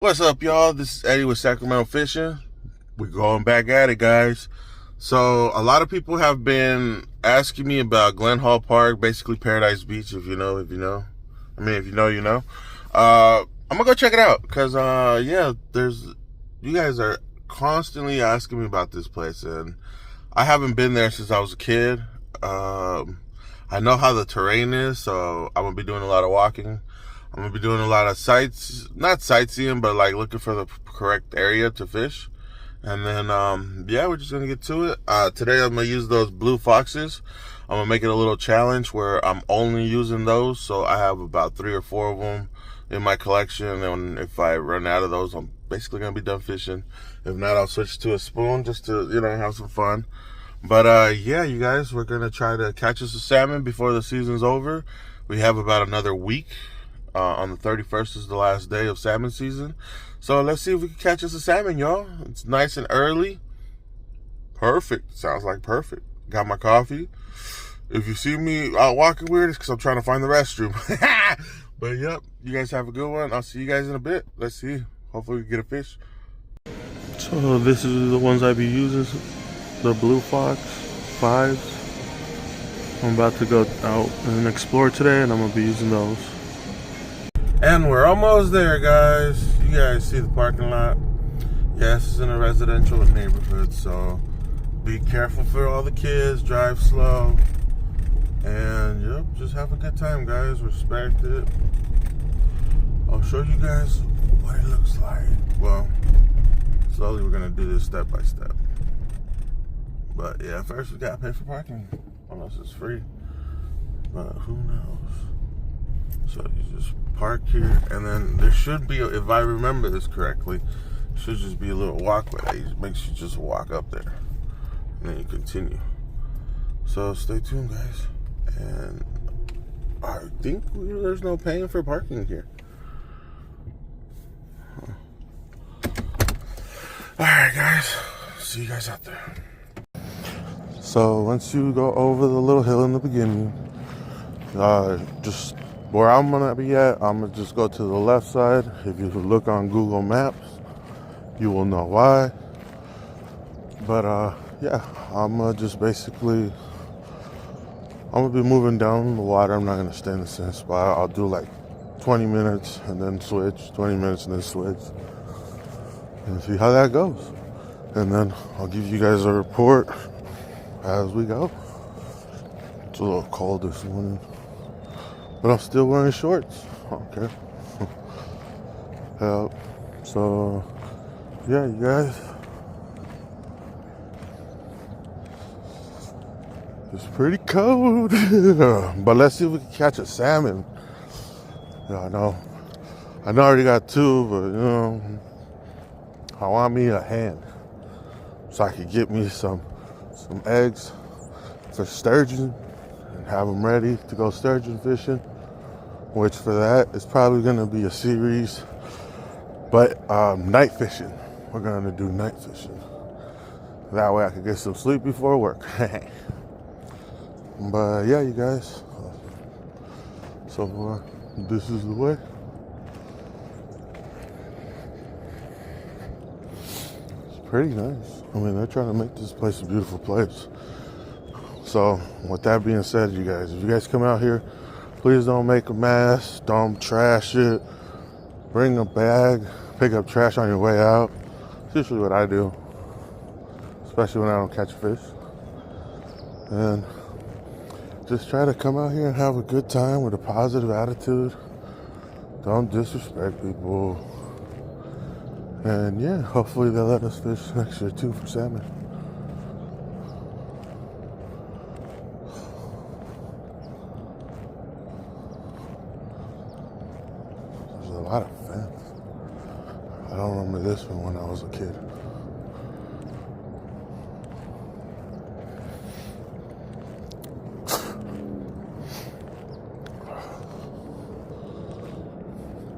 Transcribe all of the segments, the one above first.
What's up, y'all? This is Eddie with Sacramento Fishing. We're going back at it, guys. So a lot of people have been asking me about Glen Hall Park, basically Paradise Beach. If you know. I mean, if you know, you know. I'm gonna go check it out because, yeah, you guys are constantly asking me about this place, and I haven't been there since I was a kid. I know how the terrain is, so I'm gonna be doing a lot of walking. I'm gonna be doing a lot of not sightseeing, but like looking for the correct area to fish. And then, yeah, we're just gonna get to it. Today I'm gonna use those blue foxes. I'm gonna make it a little challenge where I'm only using those. So I have about 3 or 4 of them in my collection. And if I run out of those, I'm basically gonna be done fishing. If not, I'll switch to a spoon just to, have some fun. But, yeah, you guys, we're gonna try to catch us a salmon before the season's over. We have about another week. On the 31st is the last day of salmon season. So let's see if we can catch us a salmon, y'all. It's nice and early. Perfect. Sounds like perfect. Got my coffee. If you see me out walking weird, it's because I'm trying to find the restroom. But, yep, you guys have a good one. I'll see you guys in a bit. Let's see. Hopefully we get a fish. So this is the ones I be using. The Blue Fox 5s. I'm about to go out and explore today, and I'm going to be using those. And we're almost there, guys. You guys see the parking lot. Yes, it's in a residential neighborhood, so be careful for all the kids. Drive slow. And, yep, just have a good time, guys. Respect it. I'll show you guys what it looks like. Well, slowly we're going to do this step by step. But, yeah, first we got to pay for parking. Unless it's free. But who knows? So you just park here, and then there should be, if I remember this correctly, should just be a little walkway that makes you just walk up there, and then you continue. So stay tuned, guys. And I think there's no paying for parking here. Alright, guys. See you guys out there. So once you go over the little hill in the beginning, just where I'm gonna be at, I'm gonna just go to the left side. If you look on Google Maps, you will know why. But yeah, I'm gonna just basically, I'm gonna be moving down the water. I'm not gonna stay in the same spot. I'll do like 20 minutes and then switch, 20 minutes and then switch, and see how that goes. And then I'll give you guys a report as we go. It's a little cold this morning, but I'm still wearing shorts. Okay. So, yeah, you guys. It's pretty cold. But let's see if we can catch a salmon. Yeah, I know I already got 2, but, I want me a hen. So I could get me some eggs for sturgeon and have them ready to go sturgeon fishing, which for that is probably going to be a series, but night fishing. We're going to do night fishing. That way I can get some sleep before work. But yeah, you guys, so this is the way. It's pretty nice. I mean, they're trying to make this place a beautiful place. So, with that being said, you guys, if you guys come out here, please don't make a mess. Don't trash it. Bring a bag. Pick up trash on your way out. It's usually what I do, especially when I don't catch fish. And just try to come out here and have a good time with a positive attitude. Don't disrespect people. And yeah, hopefully they'll let us fish next year too for salmon. There's a lot of fence. I don't remember this one when I was a kid.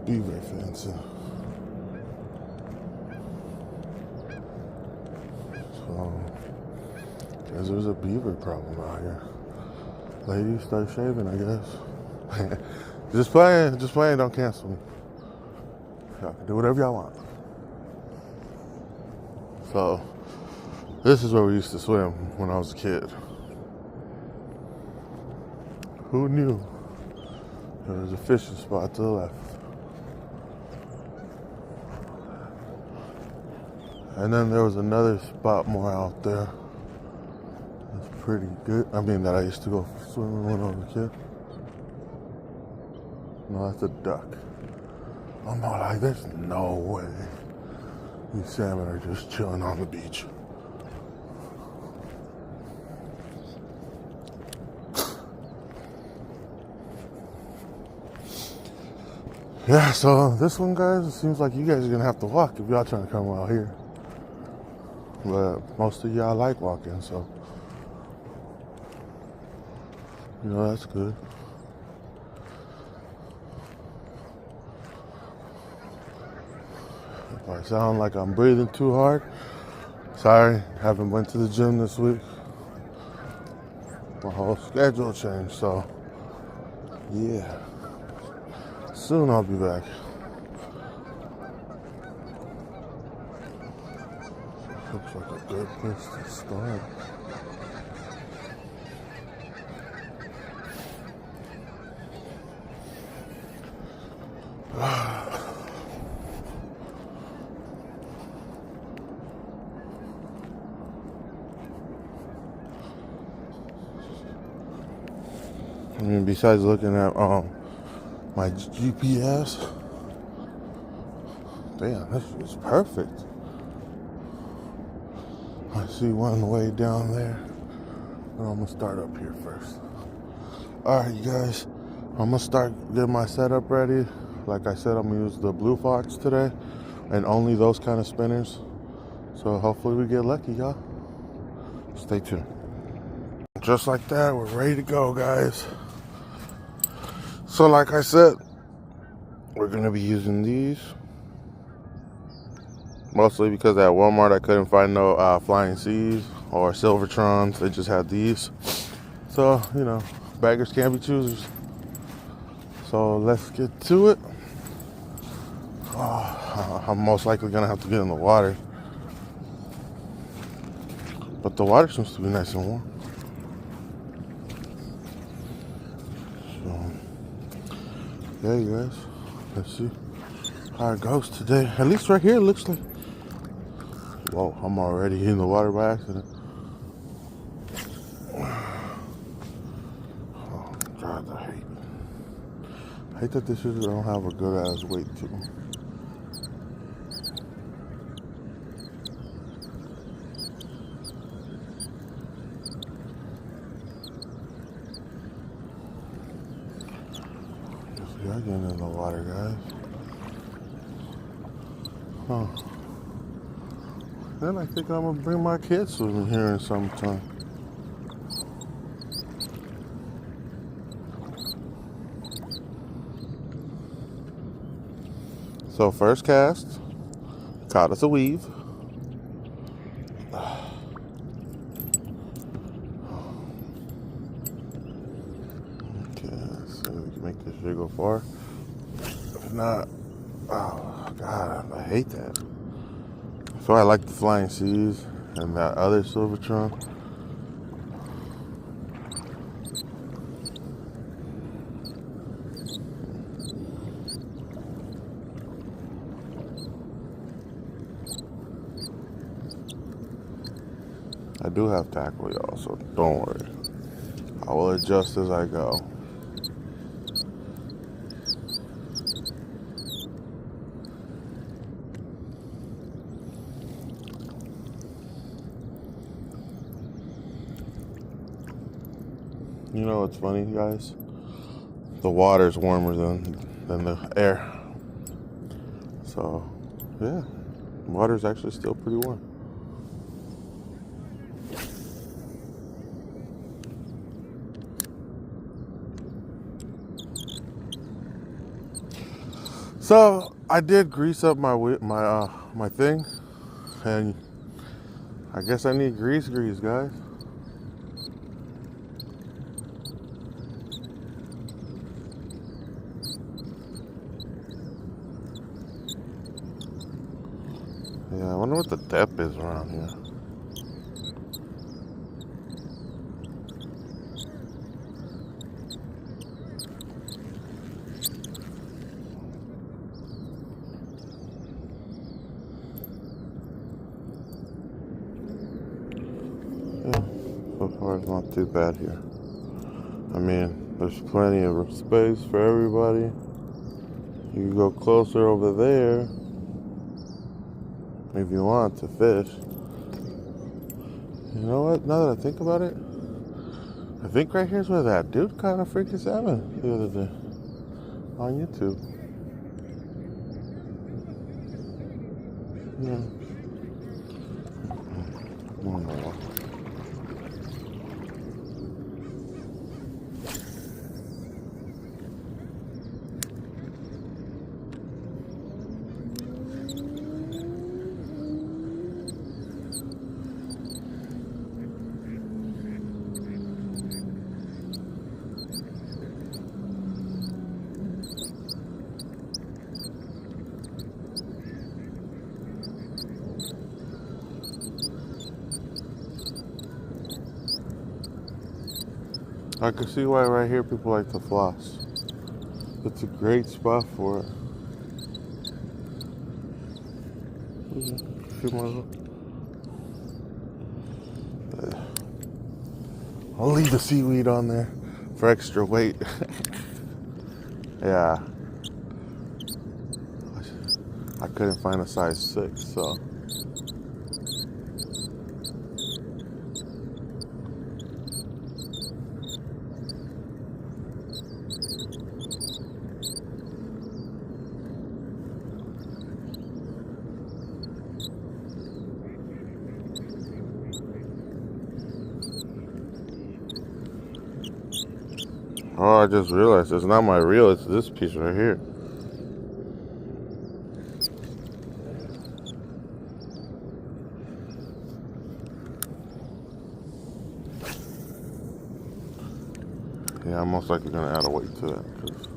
Beaver fence. Because there's a beaver problem out here. Ladies, start shaving, I guess. Just playing, don't cancel me. Y'all can do whatever y'all want. So, this is where we used to swim when I was a kid. Who knew? There was a fishing spot to the left. And then there was another spot more out there. It's pretty good. I mean, that I used to go swimming when I was a kid. No, that's a duck. I'm not like, there's no way these salmon are just chilling on the beach. Yeah, so this one, guys, it seems like you guys are gonna have to walk if y'all trying to come out here. But most of y'all like walking, so you know that's good. If I sound like I'm breathing too hard, sorry, haven't went to the gym this week. My whole schedule changed, so yeah. Soon I'll be back. Looks like a good place to start. I mean, besides looking at my GPS, damn, this is perfect. I see one way down there, but I'm gonna start up here first. All right, you guys, I'm gonna start getting my setup ready. Like I said, I'm gonna use the bluefox today, and only those kind of spinners. So hopefully we get lucky, y'all. Stay tuned. Just like that, we're ready to go, guys. So like I said, we're gonna be using these. Mostly because at Walmart I couldn't find no Flying C's or Silvertrons. They just had these. So, you know, beggars can't be choosers. So let's get to it. Oh, I'm most likely gonna have to get in the water. But the water seems to be nice and warm. So, yeah, you guys. Let's see how it goes today. At least right here it looks like. Whoa, I'm already in the water by accident. Oh, God, I hate that this shit don't have a good ass weight to them. Y'all getting in the water, guys. Huh. Then I think I'm gonna bring my kids with me here in sometime. So first cast, caught us a weave. Okay, so we can make this shit go far. If not, oh God, I hate that. So I like the Flying C's and that other Silvertron. I do have tackle, y'all, so don't worry. I will adjust as I go. You know what's funny, guys? The water's warmer than the air. So, yeah, water's actually still pretty warm. So I did grease up my thing, and I guess I need grease, guys. Yeah, I wonder what the depth is around here. Yeah, so far it's not too bad here. I mean, there's plenty of space for everybody. You can go closer over there if you want to fish. You know what? Now that I think about it, I think right here's where that dude caught a freaking salmon the other day on YouTube. Yeah. I can see why right here people like to floss. It's a great spot for it. I'll leave the seaweed on there for extra weight. Yeah. I couldn't find a size 6, so. Oh, I just realized it's not my reel, it's this piece right here. Yeah, I'm most likely gonna add a weight to it because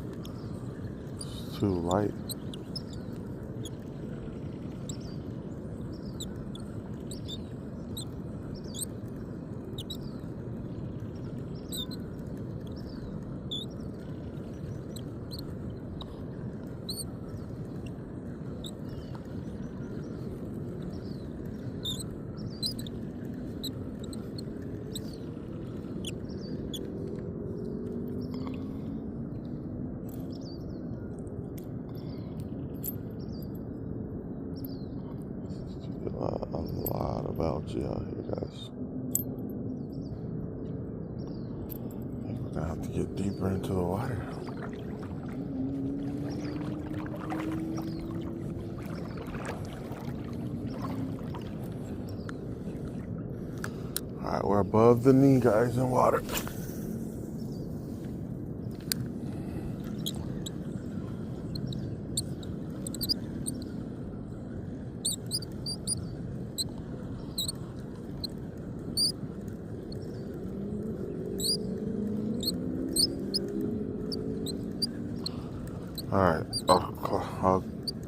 it's too light. A lot of algae out here, guys. I think we're gonna have to get deeper into the water. Alright, we're above the knee, guys, in water. Alright, I'll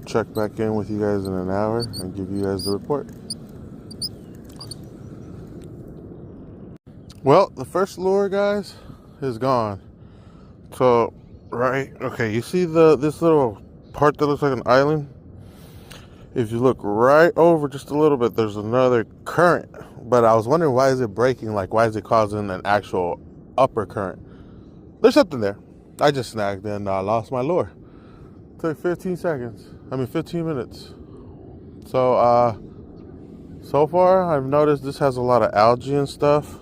check back in with you guys in an hour and give you guys the report. Well, the first lure, guys, is gone. So, right, okay, you see this little part that looks like an island? If you look right over just a little bit, there's another current. But I was wondering, why is it breaking? Like, why is it causing an actual upper current? There's something there. I just snagged and lost my lure. Took 15 minutes. So, so far, I've noticed this has a lot of algae and stuff.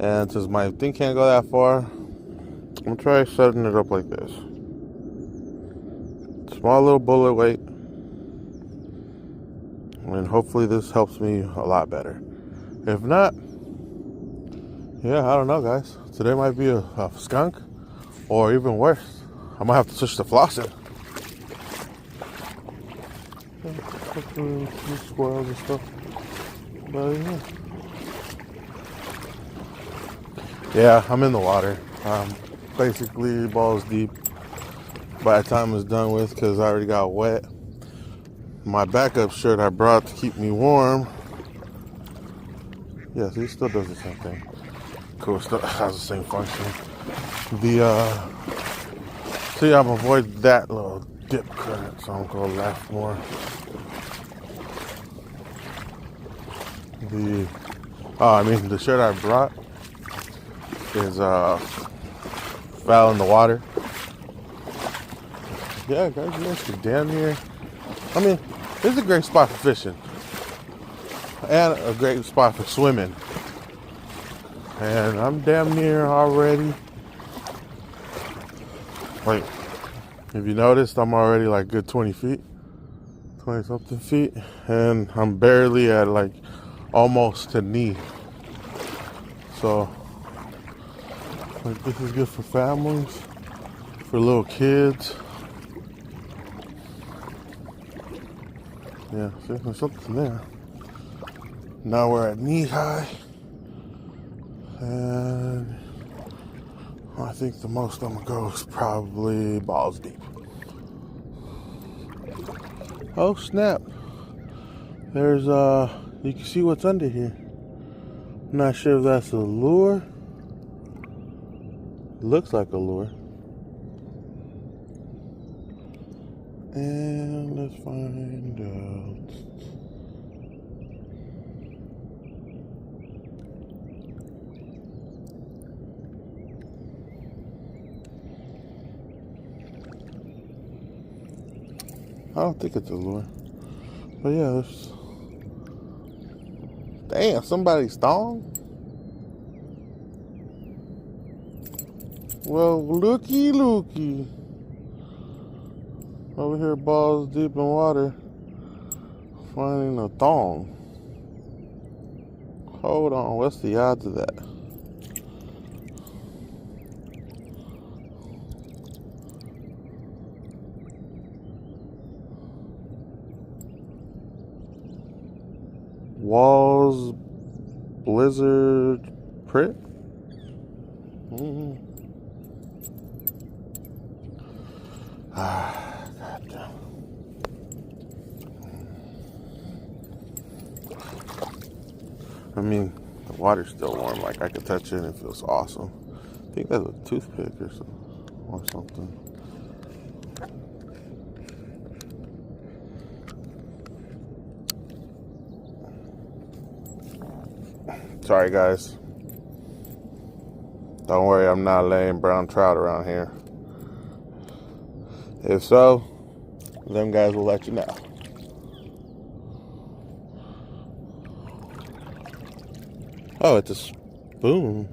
And since my thing can't go that far, I'm gonna try setting it up like this. Small little bullet weight. And hopefully this helps me a lot better. If not, yeah, I don't know, guys. Today might be a skunk, or even worse, I might have to switch to flossing. Squirrels and stuff. But yeah, I'm in the water. Basically, balls deep by the time it's done with, because I already got wet. my backup shirt I brought to keep me warm. Yeah, see, it still does the same thing. Cool, still has the same function. See, I'm avoiding that little dip current, so I'm gonna left more. The shirt I brought is foul in the water. Yeah, guys, you guys can damn near. I mean, this is a great spot for fishing and a great spot for swimming. And I'm damn near already. Wait, if you noticed, I'm already like good 20 feet, 20 something feet, and I'm barely at like almost to knee. So, like, this is good for families, for little kids. Yeah, see, there's something there. Now we're at knee high, and I think the most I'm gonna go is probably balls deep. Oh snap! There's you can see what's under here. I'm not sure if that's a lure. Looks like a lure. And let's find out. I don't think it's a lure. But yeah, there's... Damn, somebody's thong? Well, looky. Over here, balls deep in water. Finding a thong. Hold on, what's the odds of that? Walls Blizzard Print? God damn. I mean, the water's still warm. Like, I could touch it and it feels awesome. I think that's a toothpick or something. Sorry, guys. Don't worry, I'm not laying brown trout around here. If so, them guys will let you know. Oh, it's a spoon.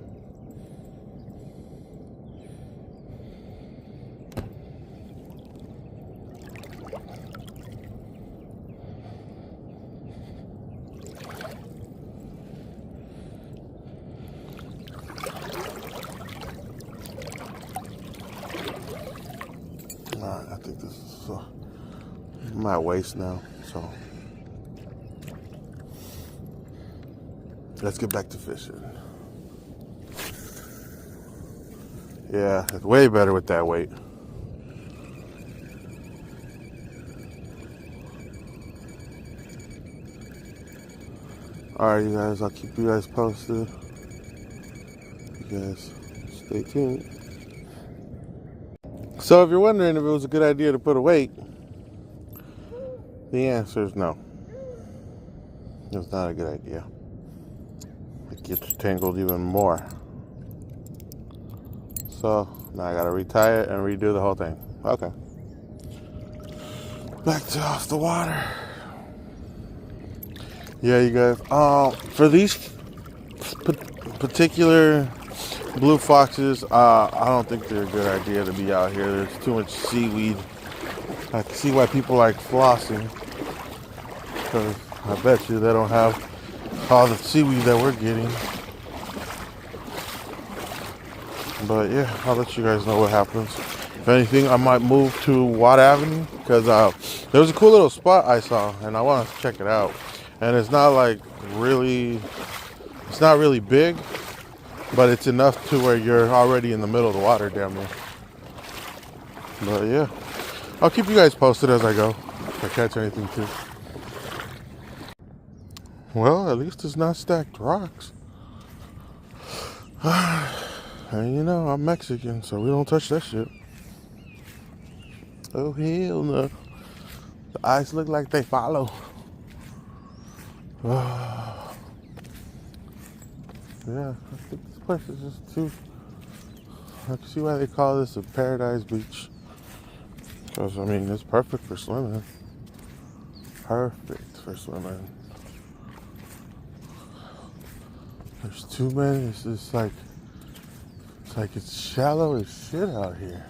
Alright, I think this is my waist now, so let's get back to fishing. Yeah, it's way better with that weight. Alright, you guys, I'll keep you guys posted. You guys stay tuned. So if you're wondering if it was a good idea to put a weight, the answer is no. It's not a good idea. It gets tangled even more. So now I gotta retie it and redo the whole thing. Okay. Back to off the water. Yeah, you guys. For these particular blue foxes, I don't think they're a good idea to be out here. There's too much seaweed. I can see why people like flossing, because I bet you they don't have all the seaweed that we're getting. But yeah, I'll let you guys know what happens. If anything, I might move to Watt Avenue, because there was a cool little spot I saw and I want to check it out. And it's not like really, it's not really big, but it's enough to where you're already in the middle of the water down there. But yeah, I'll keep you guys posted as I go. if I catch anything too. Well, at least it's not stacked rocks. And you know, I'm Mexican, so we don't touch that shit. Oh, hell no. The eyes look like they follow. Yeah, I think this place is just too... I can see why they call this a paradise beach. Because, I mean, it's perfect for swimming. Perfect for swimming. There's too many. It's just like... It's like it's shallow as shit out here.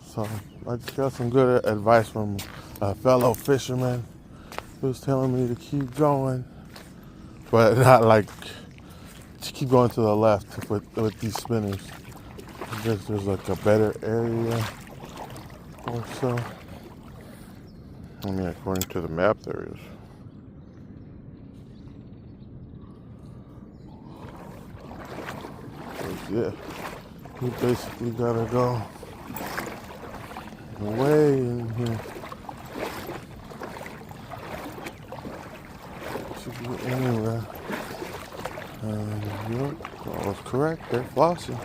So I just got some good advice from a fellow fisherman who was telling me to keep going, but not like to keep going to the left with these spinners. There's like a better area or so. I mean, according to the map, there is. Yeah, you basically gotta go way in here to get anywhere. And yep, I was correct. They're flossing.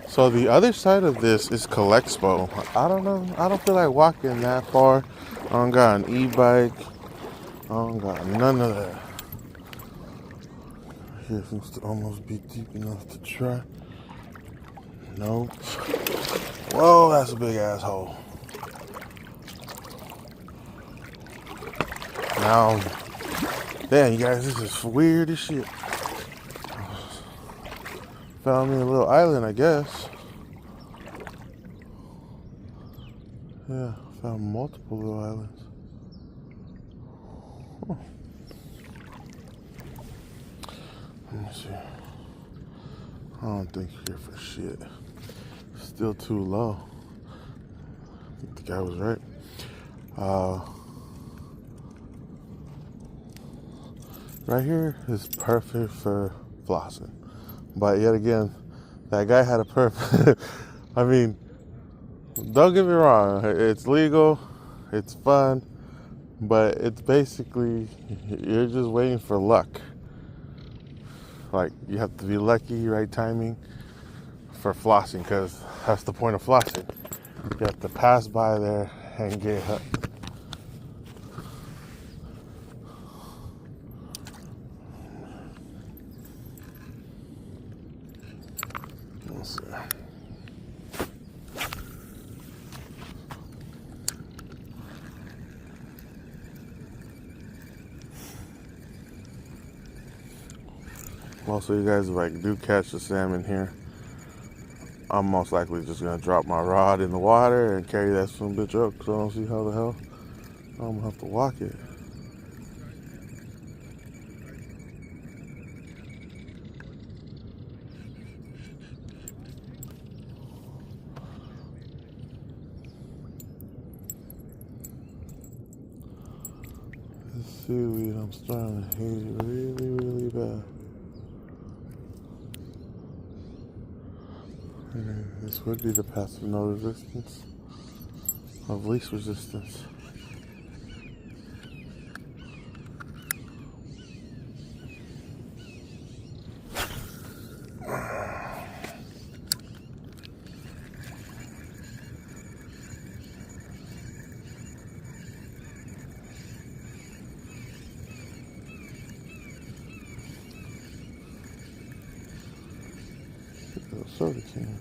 So the other side of this is Colexpo. I don't know. I don't feel like walking that far. I don't got an e-bike. I don't got none of that. Here seems to almost be deep enough to try. Nope. Whoa, that's a big asshole. Now, damn, you guys, this is weird as shit. Found me a little island, I guess. Yeah, found multiple little islands. Huh. Let me see. I don't think you're for shit. Still too low. I think the guy was right. Right here is perfect for flossing. But yet again, that guy had a perfect... I mean, don't get me wrong. It's legal. It's fun. But it's basically, you're just waiting for luck. Like, you have to be lucky, right timing for flossing, because that's the point of flossing. You have to pass by there and get hooked. Let's see. Also, you guys, if I do catch the salmon here, I'm most likely just gonna drop my rod in the water and carry that swim bitch up, because I don't see how the hell I'm gonna have to walk it. This seaweed, I'm starting to hate it really, really bad. This would be the path of no resistance, of least resistance. Soda can.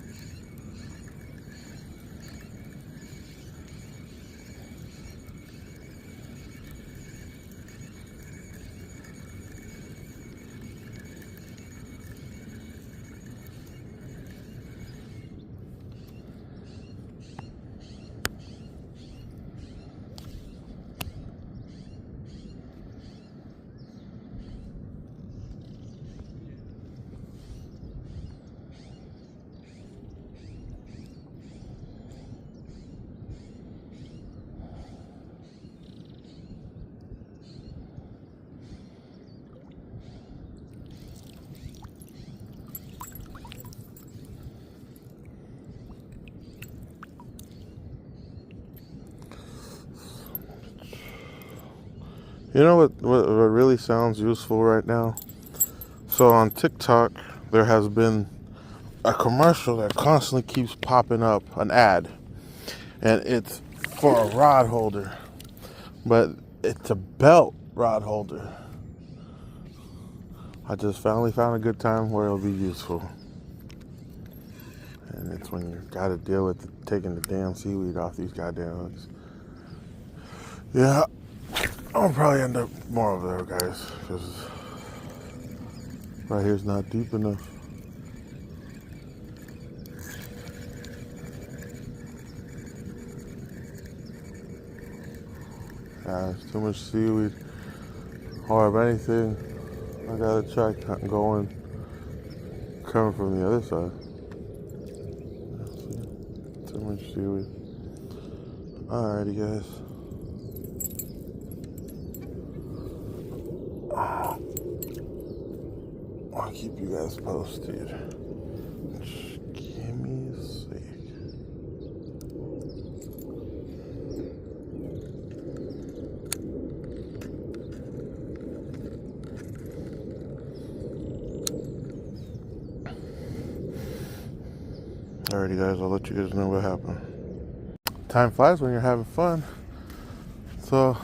You know what really sounds useful right now? So on TikTok, there has been a commercial that constantly keeps popping up, an ad, and it's for a rod holder, but it's a belt rod holder. I just finally found a good time where it'll be useful. And it's when you gotta deal with taking the damn seaweed off these goddamn hooks. Yeah, I'll probably end up more over there, guys, because right here's not deep enough. There's too much seaweed. Or if anything, I gotta try going, coming from the other side. See? Too much seaweed. Alrighty, guys. I'll keep you guys posted. Just give me a sec. Alrighty, guys, I'll let you guys know what happened. Time flies when you're having fun. So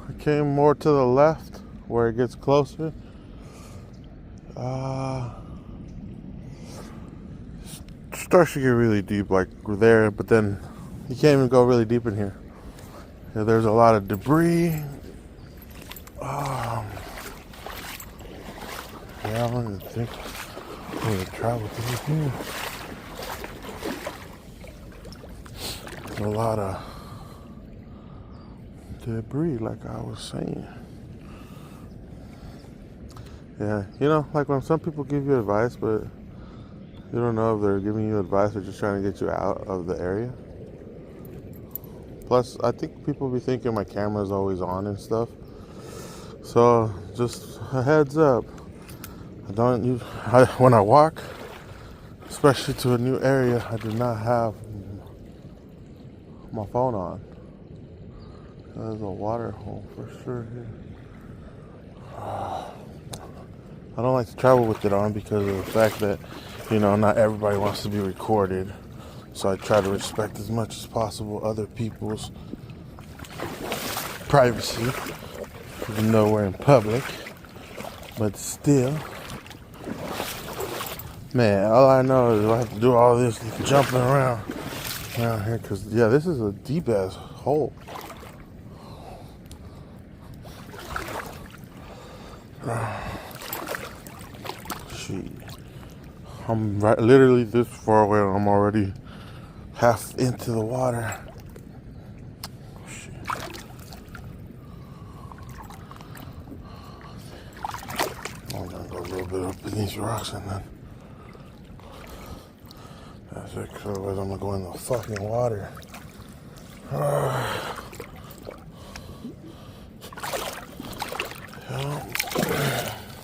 I came more to the left where it gets closer. Starts to get really deep, like we're there, but then you can't even go really deep in here. Yeah, there's a lot of debris. Yeah, I don't even think I'm gonna travel through here. There's a lot of debris, like I was saying. Yeah, you know, like when some people give you advice, but you don't know if they're giving you advice or just trying to get you out of the area. Plus, I think people be thinking my camera's always on and stuff. So, just a heads up. When I walk, especially to a new area, I do not have my phone on. There's a water hole for sure here. I don't like to travel with it on because of the fact that, you know, not everybody wants to be recorded. So I try to respect as much as possible other people's privacy, even though we're in public. But still, man, all I know is I have to do all this jumping around here because, yeah, this is a deep ass hole. I'm literally this far away and I'm already half into the water. Shit. I'm gonna go a little bit up in these rocks and then that's it, because otherwise I'm gonna go in the fucking water.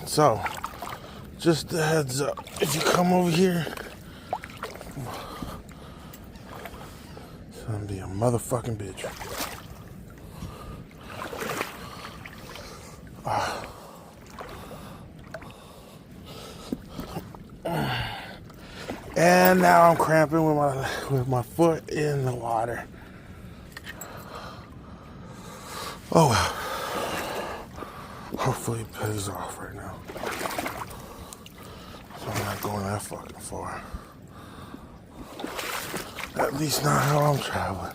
So, just a heads up, if you come over here, it's gonna be a motherfucking bitch. And now I'm cramping with my foot in the water. Oh well. Hopefully it pays off right now. So I'm not going that fucking far. At least not how I'm traveling.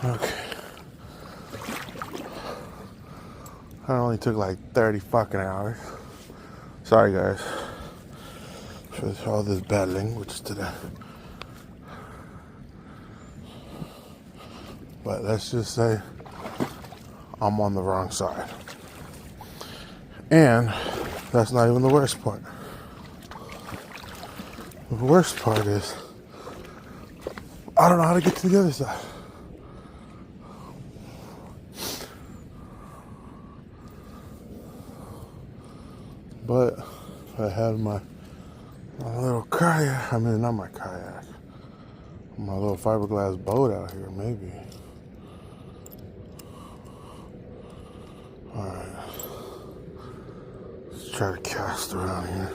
Okay. That only took like 30 fucking hours. Sorry guys for all this bad language today. But let's just say I'm on the wrong side. And that's not even the worst part. The worst part is I don't know how to get to the other side. But if I had my little kayak, I mean not my kayak, my little fiberglass boat out here, maybe. try to cast around here.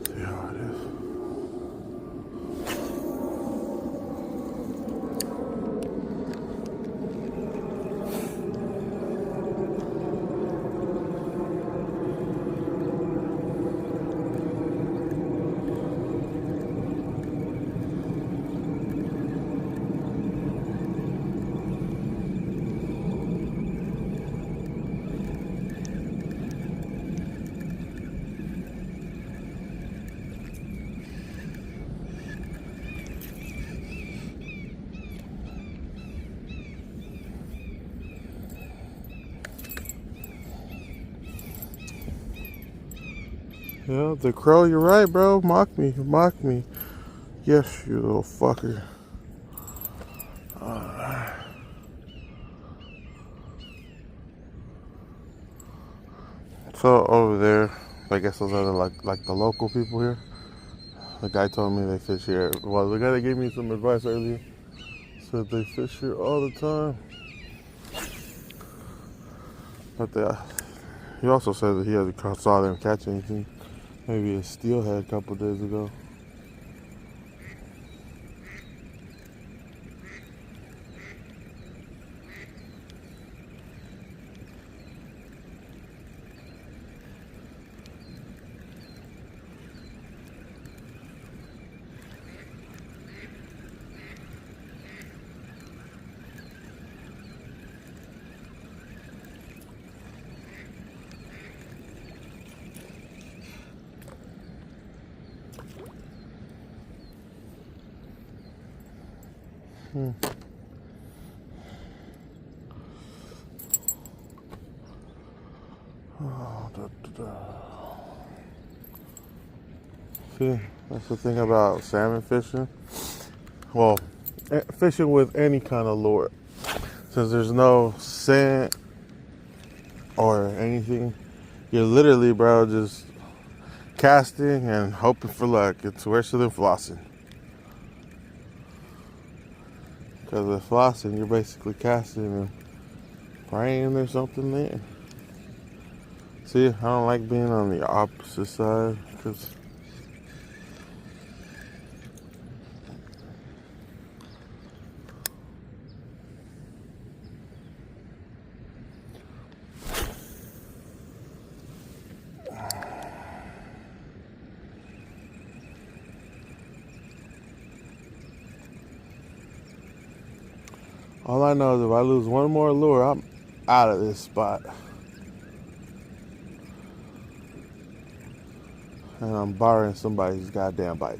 See how it is. Yeah, the crow, you're right, bro. Mock me. Yes, you little fucker. So over there, I guess those are like the local people here. The guy told me they fish here. Well, the guy that gave me some advice earlier said they fish here all the time. But he also said that he hasn't saw them catch anything. Maybe a steelhead a couple days ago. See, that's the thing about salmon fishing. Well, fishing with any kind of lure. Since there's no scent or anything, you're literally, bro, just casting and hoping for luck. It's worse than flossing. Because with flossing, you're basically casting and praying there's something there. See, I don't like being on the opposite side because all I know is if I lose one more lure, I'm out of this spot. And I'm borrowing somebody's goddamn bike.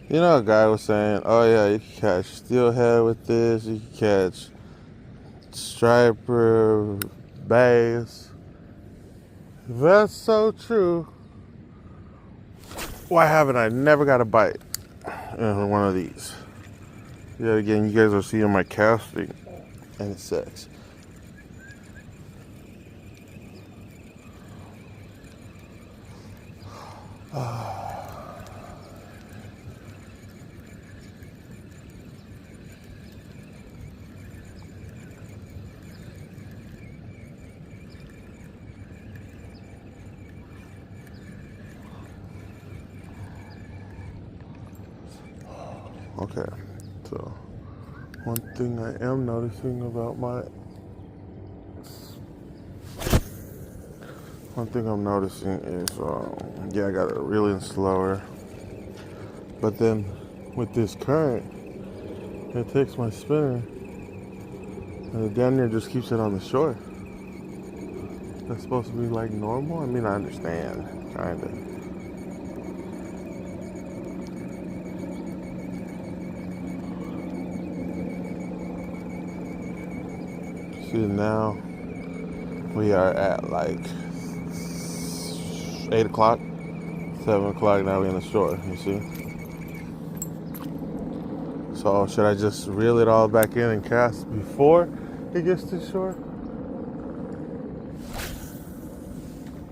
You know, a guy was saying, oh yeah, you can catch steelhead with this, you can catch striper, bass. If that's so true, why haven't I never got a bite in one of these? Yeah, again, you guys are seeing my casting, and it sucks. Okay, so one thing I am noticing about is, yeah, I got it reeling slower, but then with this current, it takes my spinner and it damn near just keeps it on the shore. That's supposed to be like normal? I mean, I understand, kinda. Now we are at like 8 o'clock, 7 o'clock. Now we're in the shore, you see. So should I just reel it all back in and cast before it gets to shore.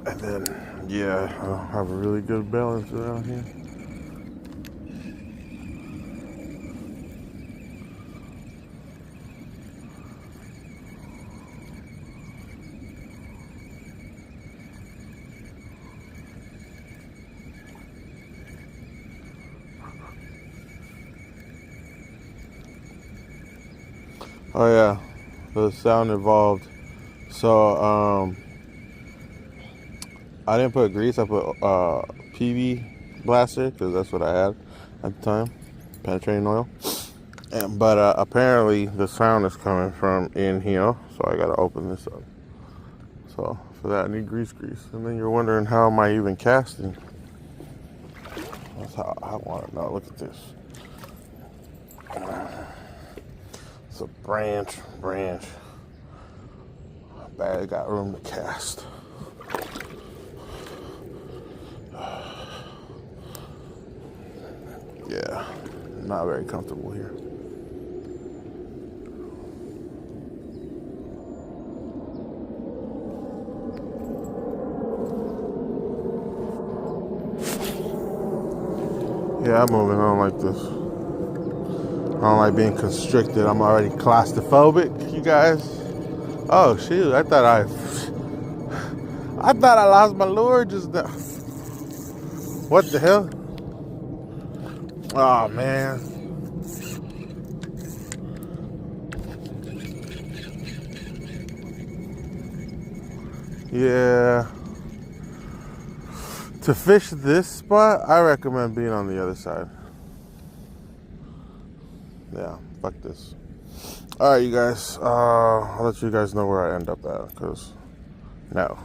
And then, yeah, I'll have a really good balance around here. Oh yeah, the sound evolved. So I didn't put grease. I put PV blaster because that's what I had at the time, penetrating oil. But apparently the sound is coming from in here, so I gotta open this up. So for that I need grease. And then you're wondering, how am I even casting? That's how I want to know. Look at this. It's a branch. Bad, got room to cast. Yeah, not very comfortable here. Yeah, I'm moving. I don't like this. I don't like being constricted. I'm already claustrophobic, you guys. Oh shoot! I thought I lost my lure just now. What the hell? Oh man. Yeah. To fish this spot, I recommend being on the other side. Yeah, fuck this. Alright, you guys. I'll let you guys know where I end up at, because no.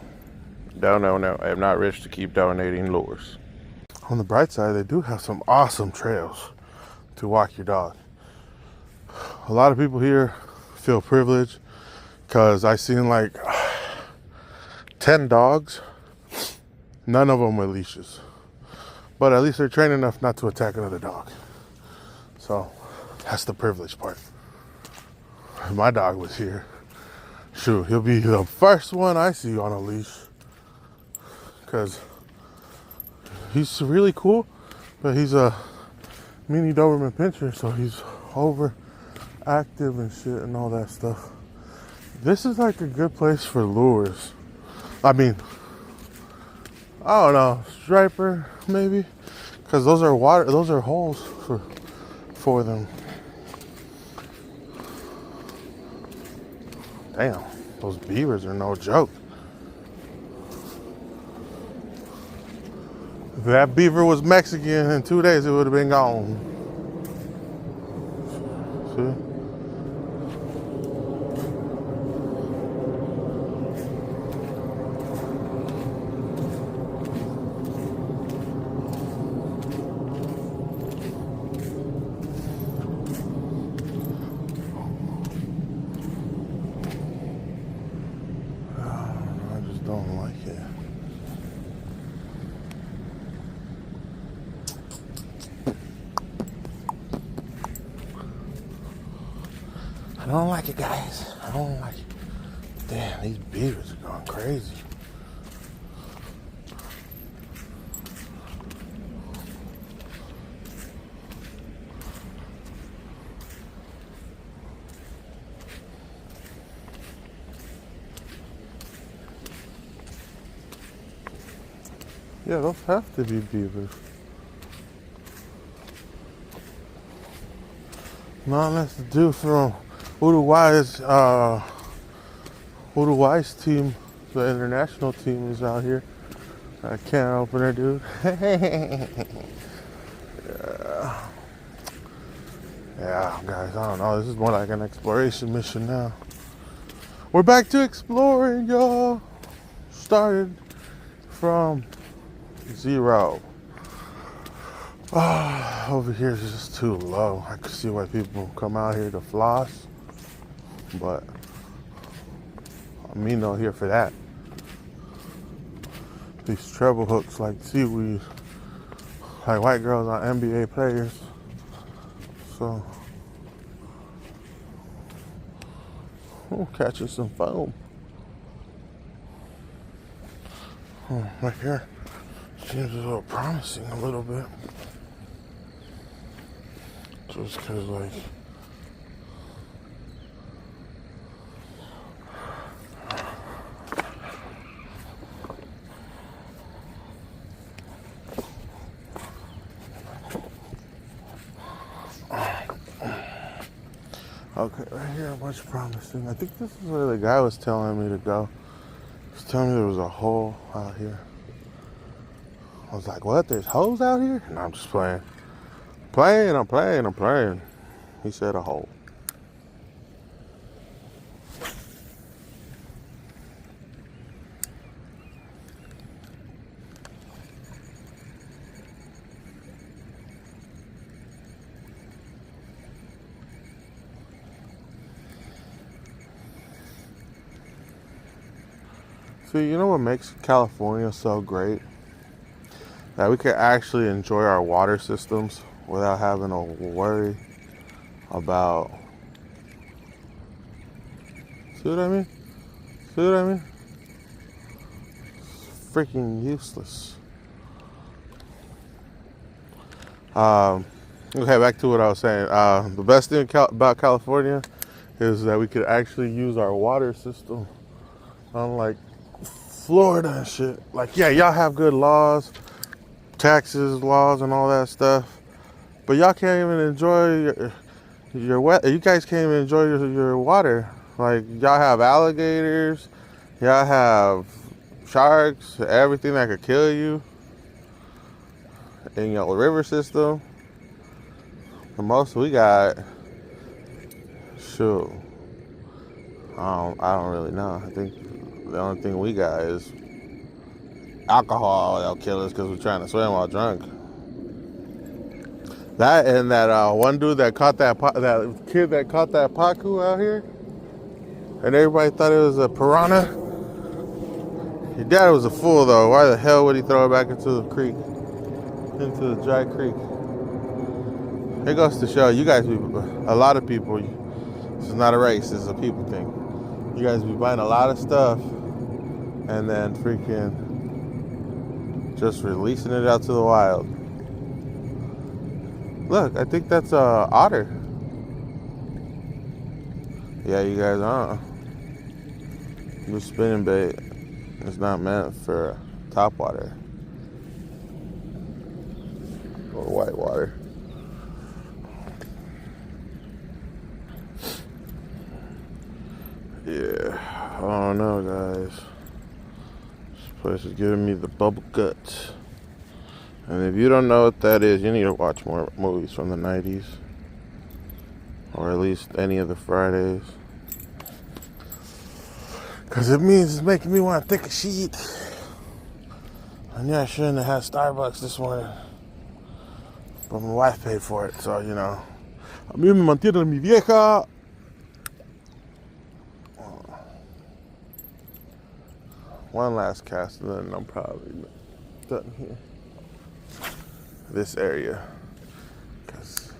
I am not rich to keep donating lures. On the bright side, they do have some awesome trails to walk your dog. A lot of people here feel privileged because I seen like 10 dogs, none of them with leashes. But at least they're trained enough not to attack another dog. So that's the privileged part. If my dog was here, shoot, he'll be the first one I see on a leash. Because he's really cool, but he's a mini Doberman pinscher, so he's over active and shit and all that stuff. This is like a good place for lures. I mean, I don't know, striper maybe, because those are holes for them. Damn, those beavers are no joke. If that beaver was Mexican, in 2 days it would have been gone. See? I just don't like it. I don't like it, guys. I don't like it. Damn, these beavers are going crazy. Yeah, those have to be beavers. Not unless the dude from Uruguay's team, the international team, is out here. I can't open her, dude. Yeah, guys, I don't know. This is more like an exploration mission now. We're back to exploring, y'all. Started from 0. Over here is just too low. I can see why people come out here to floss, but me not here for that. These treble hooks like seaweed, like white girls on NBA players. So Oh, catching some foam. Oh, right here. Seems a little promising a little bit. Just because, like, okay, right here, much promising. I think this is where the guy was telling me to go. He was telling me there was a hole out here. I was like, what? There's holes out here? No, I'm just playing. I'm playing. He said a hole. See, you know what makes California so great? That we can actually enjoy our water systems without having to worry about. See what I mean? See what I mean? It's freaking useless. Okay, back to what I was saying. The best thing about California is that we could actually use our water system, unlike Florida and shit. Like, yeah, y'all have good laws, taxes, laws, and all that stuff, but y'all can't even enjoy your wet. You guys can't even enjoy your water. Like, y'all have alligators, y'all have sharks, everything that could kill you in your river system. The most we got, shoot, I don't really know. I think the only thing we got is alcohol that'll kill us because we're trying to swim while drunk. That and that one dude that caught that kid that caught that pacu out here, and everybody thought it was a piranha. Your dad was a fool though. Why the hell would he throw it back into the creek, into the dry creek? It goes to show you guys, a lot of people. This is not a race. This is a people thing. You guys be buying a lot of stuff and then freaking just releasing it out to the wild. Look, I think that's a otter. Yeah, you guys aren't. Your spinning bait is not meant for topwater or whitewater. Yeah, I don't know, guys. This place is giving me the bubble guts. And if you don't know what that is, you need to watch more movies from the 90s. Or at least any of the Fridays. Because it means it's making me want to take a shit. And yeah, I shouldn't have had Starbucks this morning. But my wife paid for it, so, you know. A mí me mantiene mi vieja. One last cast and then I'm probably done here. This area. Because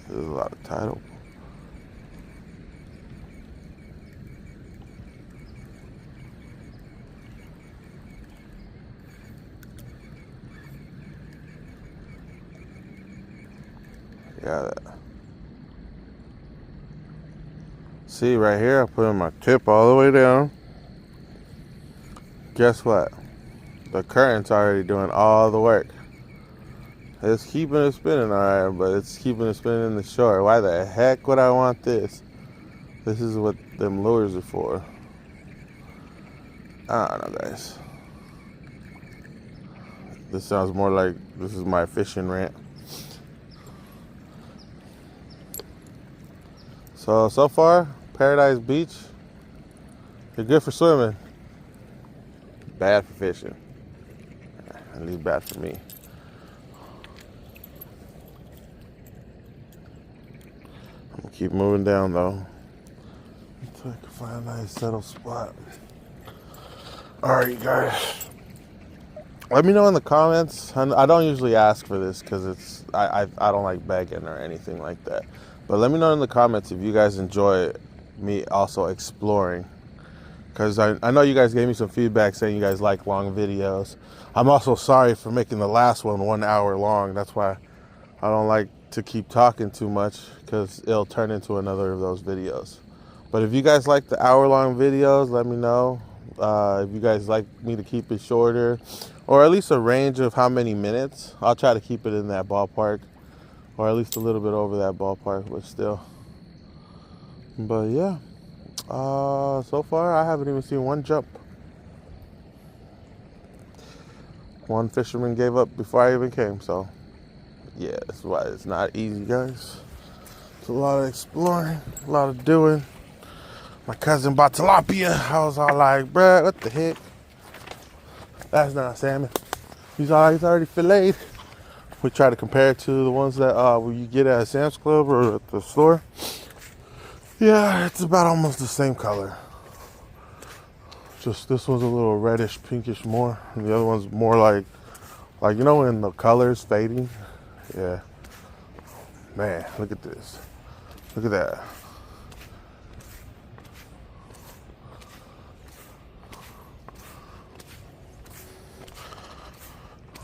there's a lot of tidal. Yeah, see right here, I put in my tip all the way down. Guess what? The current's already doing all the work. It's keeping it spinning alright, but it's keeping it spinning in the shore. Why the heck would I want this? This is what them lures are for. I don't know, guys. This sounds more like this is my fishing rant. So far, Paradise Beach, you're good for swimming. Bad for fishing. At least bad for me. I'm gonna keep moving down though, until I can find a nice settled spot. Alright, you guys. Let me know in the comments. I don't usually ask for this because it's I don't like begging or anything like that. But let me know in the comments if you guys enjoy me also exploring. Because I know you guys gave me some feedback saying you guys like long videos. I'm also sorry for making the last one 1 hour long. That's why I don't like to keep talking too much, because it'll turn into another of those videos. But if you guys like the hour-long videos, let me know. If you guys like me to keep it shorter, or at least a range of how many minutes, I'll try to keep it in that ballpark, or at least a little bit over that ballpark, but still. But yeah, so far I haven't even seen one jump. One fisherman gave up before I even came, so yeah, that's why it's not easy, guys. It's a lot of exploring, a lot of doing. My cousin bought tilapia. I was all like, bruh, what the heck? That's not salmon. He's already filleted. We try to compare it to the ones that you get at Sam's Club or at the store. Yeah, it's about almost the same color. Just this one's a little reddish, pinkish more. And the other one's more like you know when the color's fading? Yeah. Man, look at this. Look at that.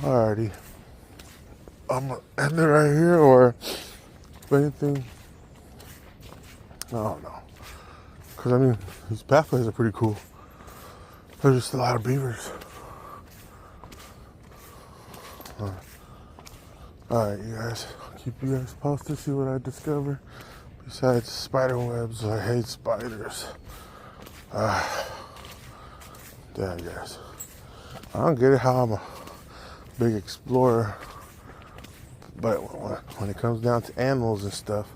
Alrighty. I'm gonna end it right here, or if anything, I don't know. Because I mean, these pathways are pretty cool. There's just a lot of beavers. Alright, you guys. I'll keep you guys posted, see what I discover. Besides spider webs, I hate spiders. Damn, guys. I don't get it how I'm a big explorer, but when it comes down to animals and stuff,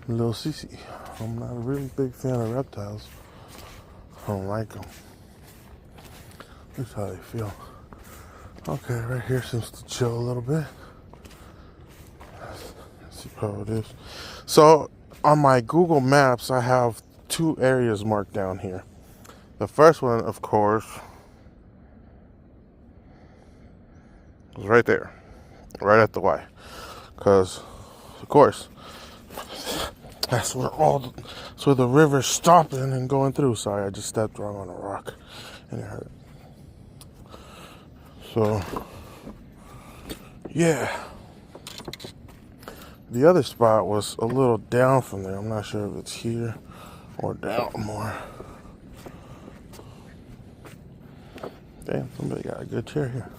I'm a little sissy. I'm not a really big fan of reptiles. I don't like them. That's how they feel. Okay, right here seems to chill a little bit. Let's see how it is. So on my Google Maps, I have 2 areas marked down here. The first one, of course, is right there, right at the Y, because of course that's where the river's stopping and going through. Sorry, I just stepped wrong on a rock and it hurt. So yeah, the other spot was a little down from there. I'm not sure if it's here or down more. Damn, somebody got a good chair here.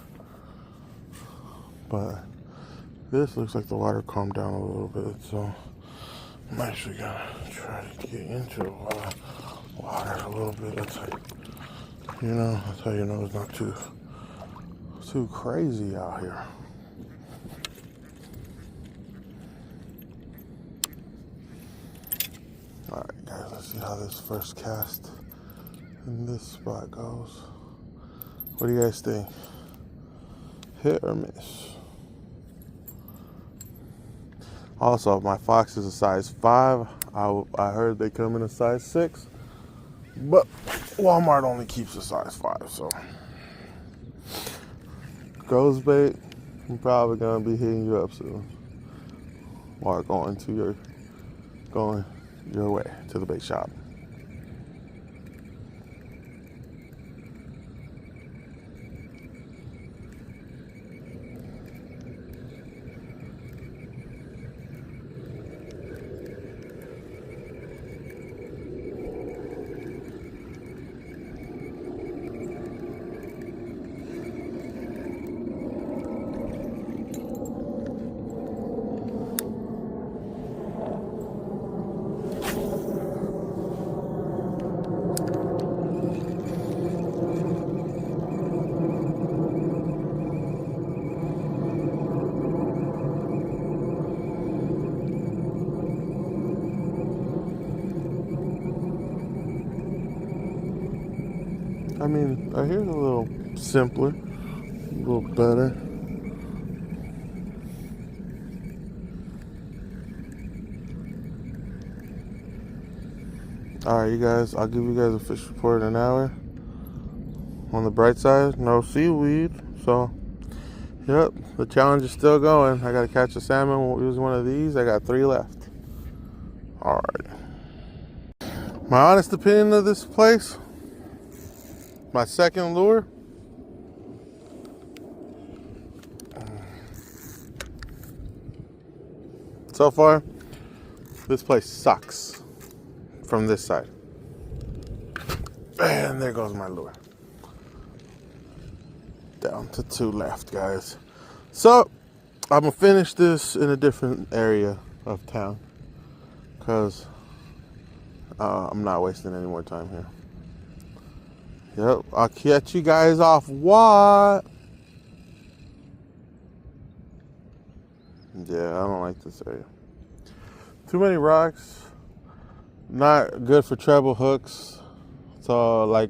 But this looks like the water calmed down a little bit, so I'm actually gonna try to get into the water a little bit. That's how you know it's not too crazy out here. Alright guys, let's see how this first cast in this spot goes. What do you guys think? Hit or miss? Also, my fox is a size 5. I heard they come in a size 6, but Walmart only keeps a size 5, so ghost bait, I'm probably gonna be hitting you up soon, or going your way to the bait shop. I mean, here's a little simpler, a little better. Alright, you guys, I'll give you guys a fish report in an hour. On the bright side, no seaweed, So, yep, the challenge is still going. I gotta catch a salmon using one of these. I got 3 left. Alright. My honest opinion of this place, my second lure, so far, this place sucks from this side. And there goes my lure. Down to 2 left, guys. So, I'm gonna finish this in a different area of town, because I'm not wasting any more time here. Yep, I'll catch you guys off what? Yeah, I don't like this area. Too many rocks. Not good for treble hooks. So, like,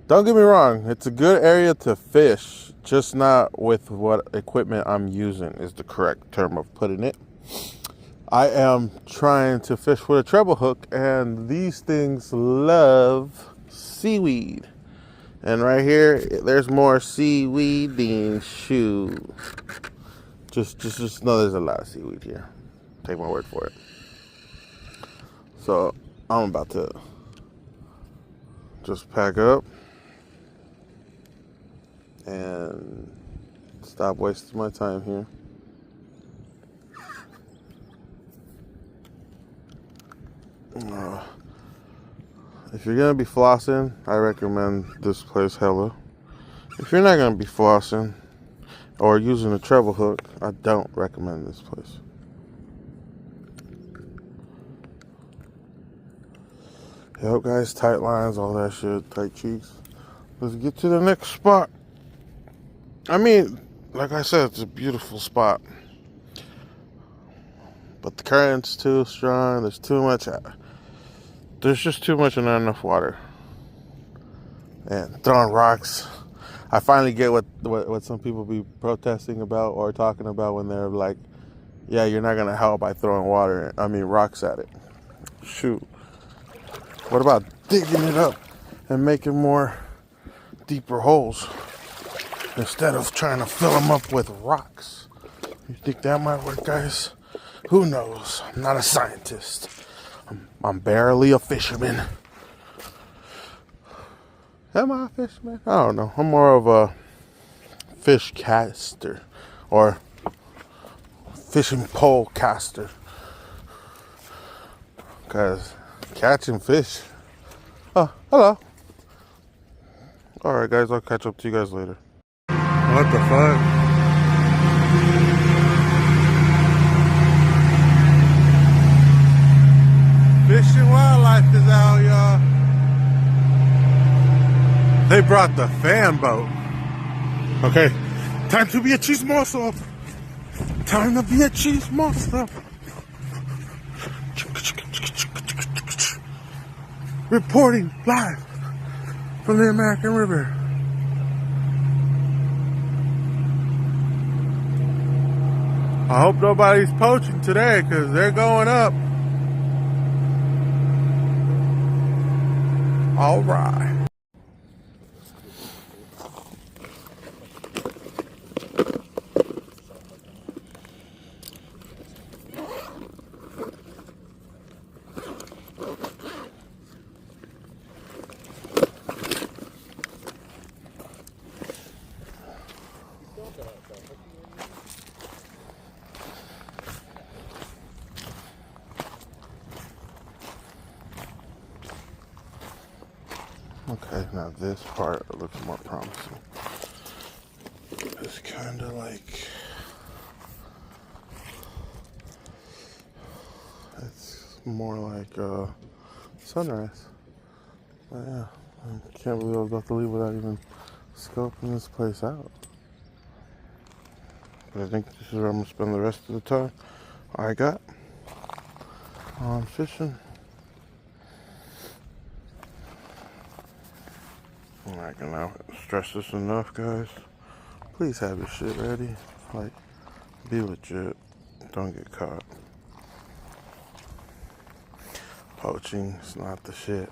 don't get me wrong. It's a good area to fish. Just not with what equipment I'm using is the correct term of putting it. I am trying to fish with a treble hook, and these things love seaweed. And right here, there's more seaweed than shoe. Just know there's a lot of seaweed here. Take my word for it. So I'm about to just pack up and stop wasting my time here. If you're gonna be flossing, I recommend this place hella. If you're not gonna be flossing or using a treble hook, I don't recommend this place. Yep, guys, tight lines, all that shit, tight cheeks. Let's get to the next spot. I mean, like I said, it's a beautiful spot, but the current's too strong. There's too much. There's just too much and not enough water. And throwing rocks. I finally get what some people be protesting about or talking about when they're like, yeah, you're not gonna help by throwing rocks at it. Shoot. What about digging it up and making more deeper holes instead of trying to fill them up with rocks? You think that might work, guys? Who knows? I'm not a scientist. I'm barely a fisherman. Am I a fisherman? I don't know. I'm more of a fish caster or fishing pole caster. Because catching fish. Oh, hello. Alright, guys. I'll catch up to you guys later. What the fuck? Fish and Wildlife is out, y'all. They brought the fan boat. Okay, time to be a chismoso. Time to be a chismoso. Reporting live from the American River. I hope nobody's poaching today, because they're going up. All right. Okay, now this part looks more promising. It's kind of like, it's more like sunrise. But yeah, I can't believe I was about to leave without even scoping this place out. But I think this is where I'm gonna spend the rest of the time I got on fishing. I cannot stress this enough, guys. Please have your shit ready. Like, be legit. Don't get caught. Poaching is not the shit.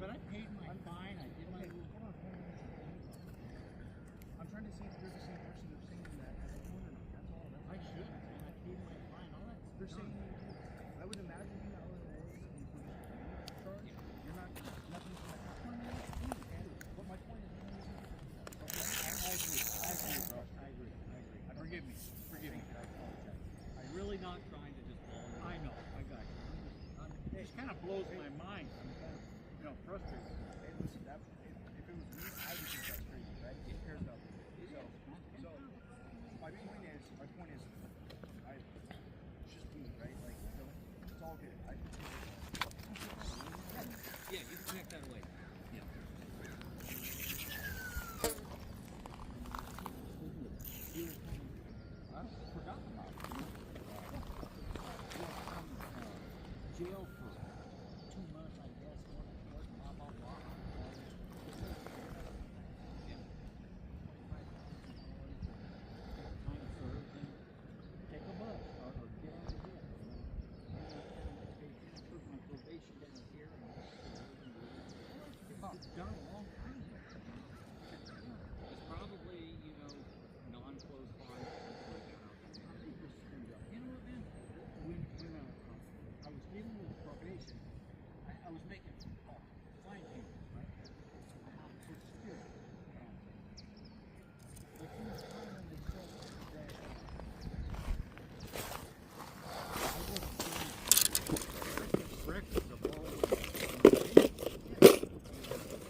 But I paid my fine. I did my. I'm trying to see if you're the same person who's saying that at the corner. That's all. I should. And I paid my fine. All that. They're saying I would imagine you know charge. You're not nothing from that. But my point is, I agree, bro. I agree. Forgive me. I'm really not trying to just blow it. I know. I got you. It just kind of blows my mind. I'm kind of, frustrated. Hey, listen, if it was me, I would think that's crazy, right? It cares about me. So my point is, it's just me, right? Like, it's all good. Yeah, you can connect that away. Yeah. I forgot about it. Jail for 2 months, I guess. Blah, blah, blah. Yeah. Time served and take a bus or get out of jail. My probation down here. It's done a long time ago. It's probably, non-closed fine. When I was dealing with probation, I was making fine payments, right? For still. But there was time when they said that I wasn't doing records of all the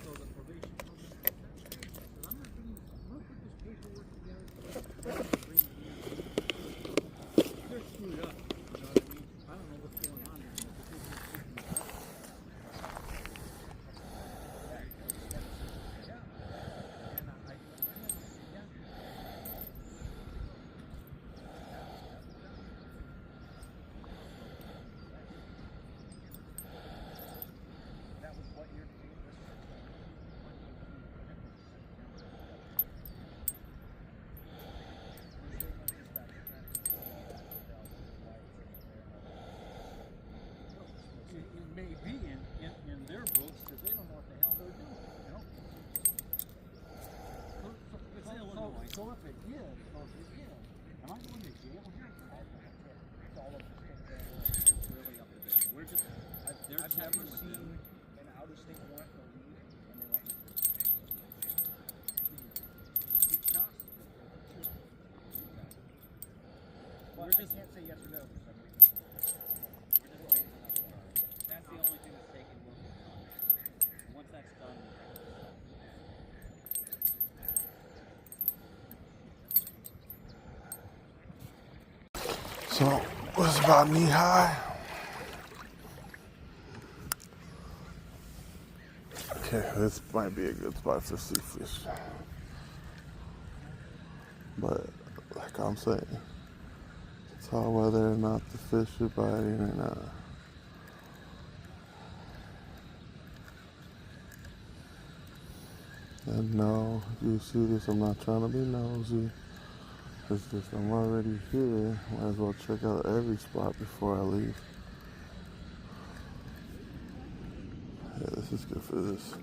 so the probation told me, I'm not doing this. I'm going to put this paperwork together. They're screwed up. You know what I mean? I don't know what's going on there. That was what you're doing. It may be in their books because they don't know what the hell they're doing. So if it is, am I going to jail here? It's all up to state. It's really up to them. We're just, I've never seen an out-of-state warrant for weed, and they want you to. Well, I can't say yes or no because I'm waiting. We're just waiting for that warrant. That's the only thing that's taking work. Once that's done, So it was about knee high. Okay, this might be a good spot for sea fish. But like I'm saying, it's all whether or not the fish are biting or not. And no, you see this, I'm not trying to be nosy. It's just I'm already here. Might as well check out every spot before I leave. Yeah, this is good for this.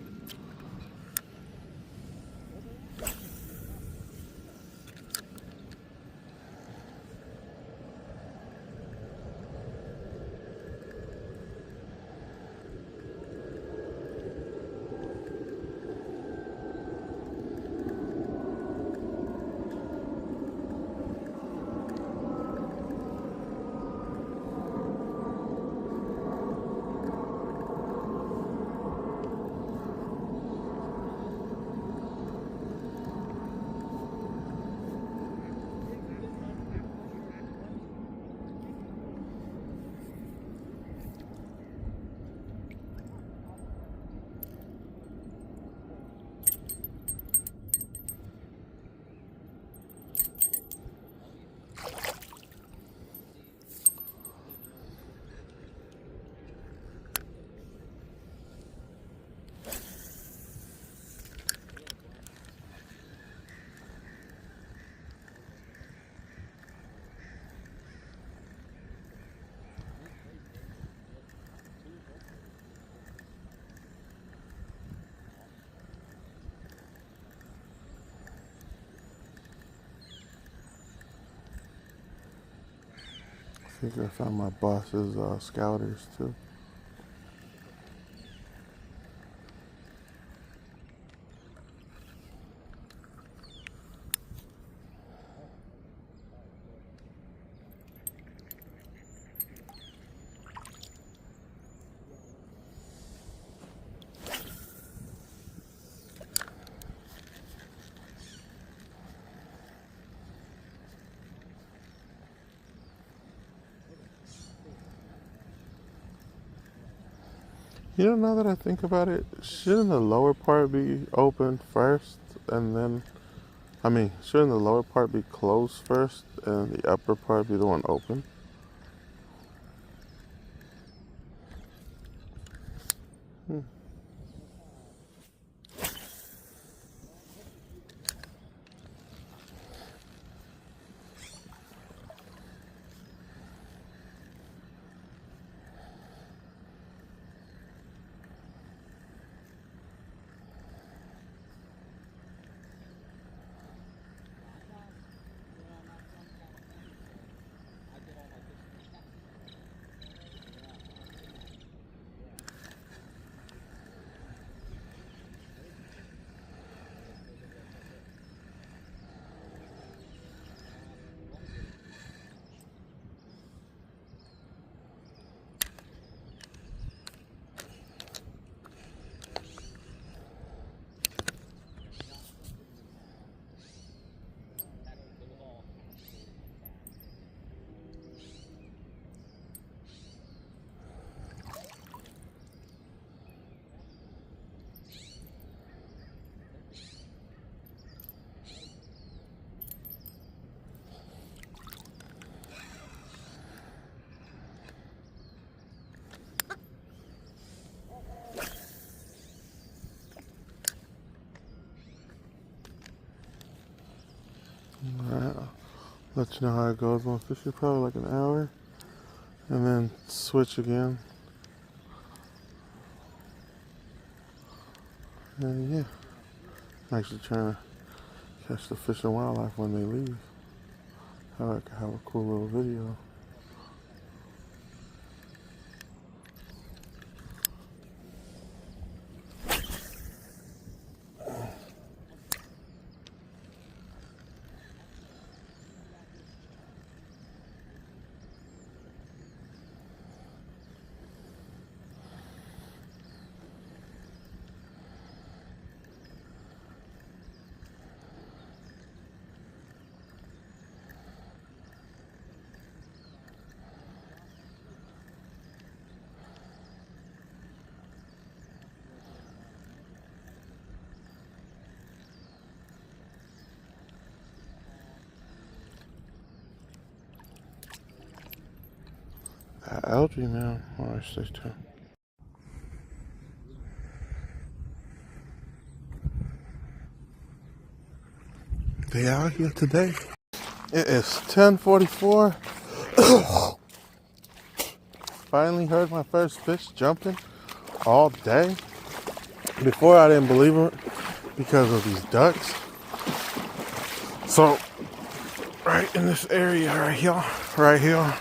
think I found my boss's scouters too. You know, now that I think about it, shouldn't the lower part be open first and then, shouldn't the lower part be closed first and the upper part be the one open? Alright, I'll let you know how it goes. I'm fishing probably like an hour and then switch again. And yeah, I'm actually trying to catch the fish and wildlife when they leave. How I can have a cool little video. Algae, man. Oh, I say too. They out here today. It is 10:44. Finally heard my first fish jumping all day. Before I didn't believe it because of these ducks. So right in this area right here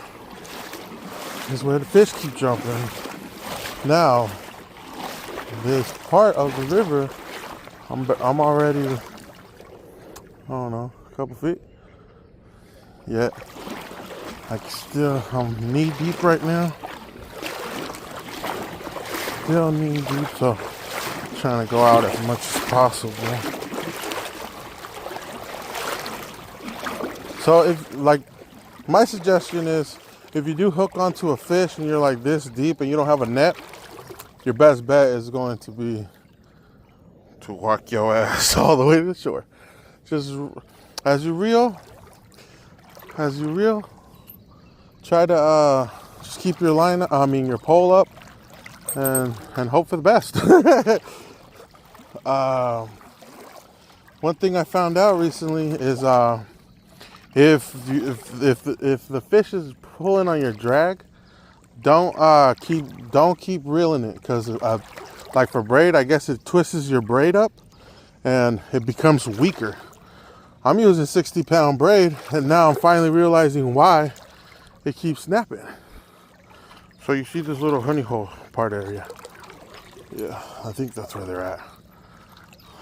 is where the fish keep jumping. Now, this part of the river, I'm already, I don't know, a couple feet. Yet, I'm knee deep right now. Still knee deep, so I'm trying to go out as much as possible. So my suggestion is, if you do hook onto a fish and you're like this deep and you don't have a net, your best bet is going to be to walk your ass all the way to the shore. Just as you reel, try to just keep your your pole up and hope for the best. One thing I found out recently is if the fish is pulling on your drag, don't keep reeling it, because like for braid, I guess it twists your braid up and it becomes weaker. I'm using 60-pound braid, and now I'm finally realizing why it keeps snapping. So you see this little honey hole part area. Yeah, I think that's where they're at.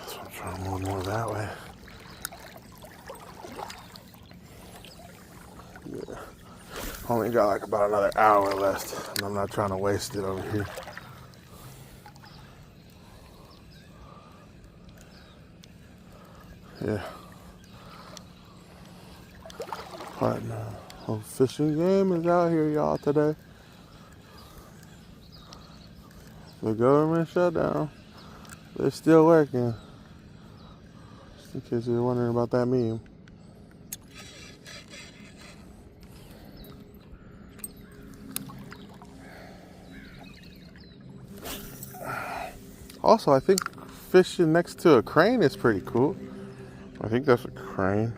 So I'm trying to move more that way. Yeah. Only got like about another hour left, and I'm not trying to waste it over here. Yeah. But a fishing game is out here, y'all, today. The government shut down. They're still working. Just in case you're wondering about that meme. Also, I think fishing next to a crane is pretty cool. I think that's a crane.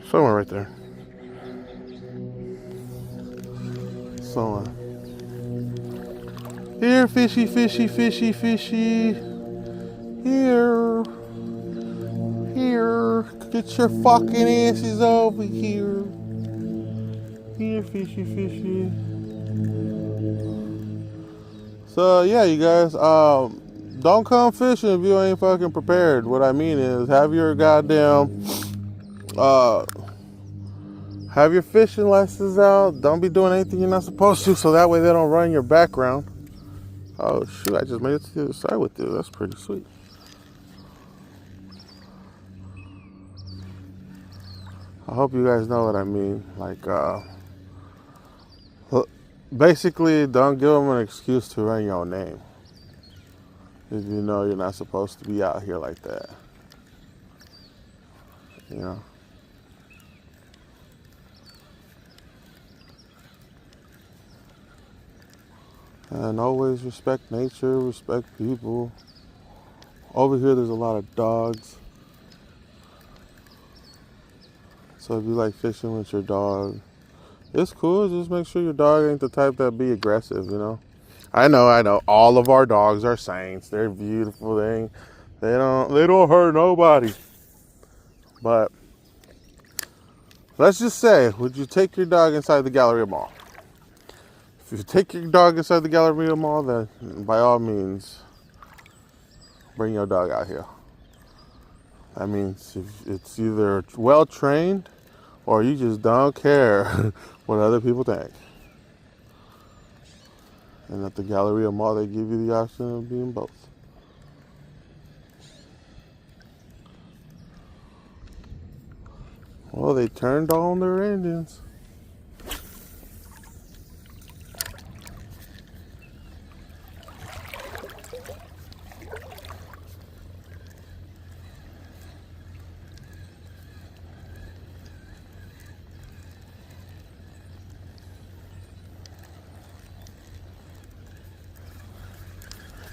Somewhere right there. Somewhere. Here, fishy, fishy, fishy, fishy. Here. Here. Get your fucking asses over here. Here, fishy, fishy. So, yeah, you guys, don't come fishing if you ain't fucking prepared. What I mean is, have your goddamn, have your fishing license out. Don't be doing anything you're not supposed to, so that way they don't run your background. Oh, shoot, I just made it to the other side with you. That's pretty sweet. I hope you guys know what I mean. Like, basically, don't give them an excuse to run your name. If you know you're not supposed to be out here like that. You know? And always respect nature, respect people. Over here, there's a lot of dogs. So if you like fishing with your dog, it's cool. Just make sure your dog ain't the type that be aggressive, you know? I know. All of our dogs are saints. They're beautiful. They don't hurt nobody. But let's just say, would you take your dog inside the Galleria Mall? If you take your dog inside the Galleria Mall, then by all means, bring your dog out here. That means if it's either well trained or you just don't care what other people think. And at the Galleria Mall, they give you the option of being both. Well, they turned on their engines.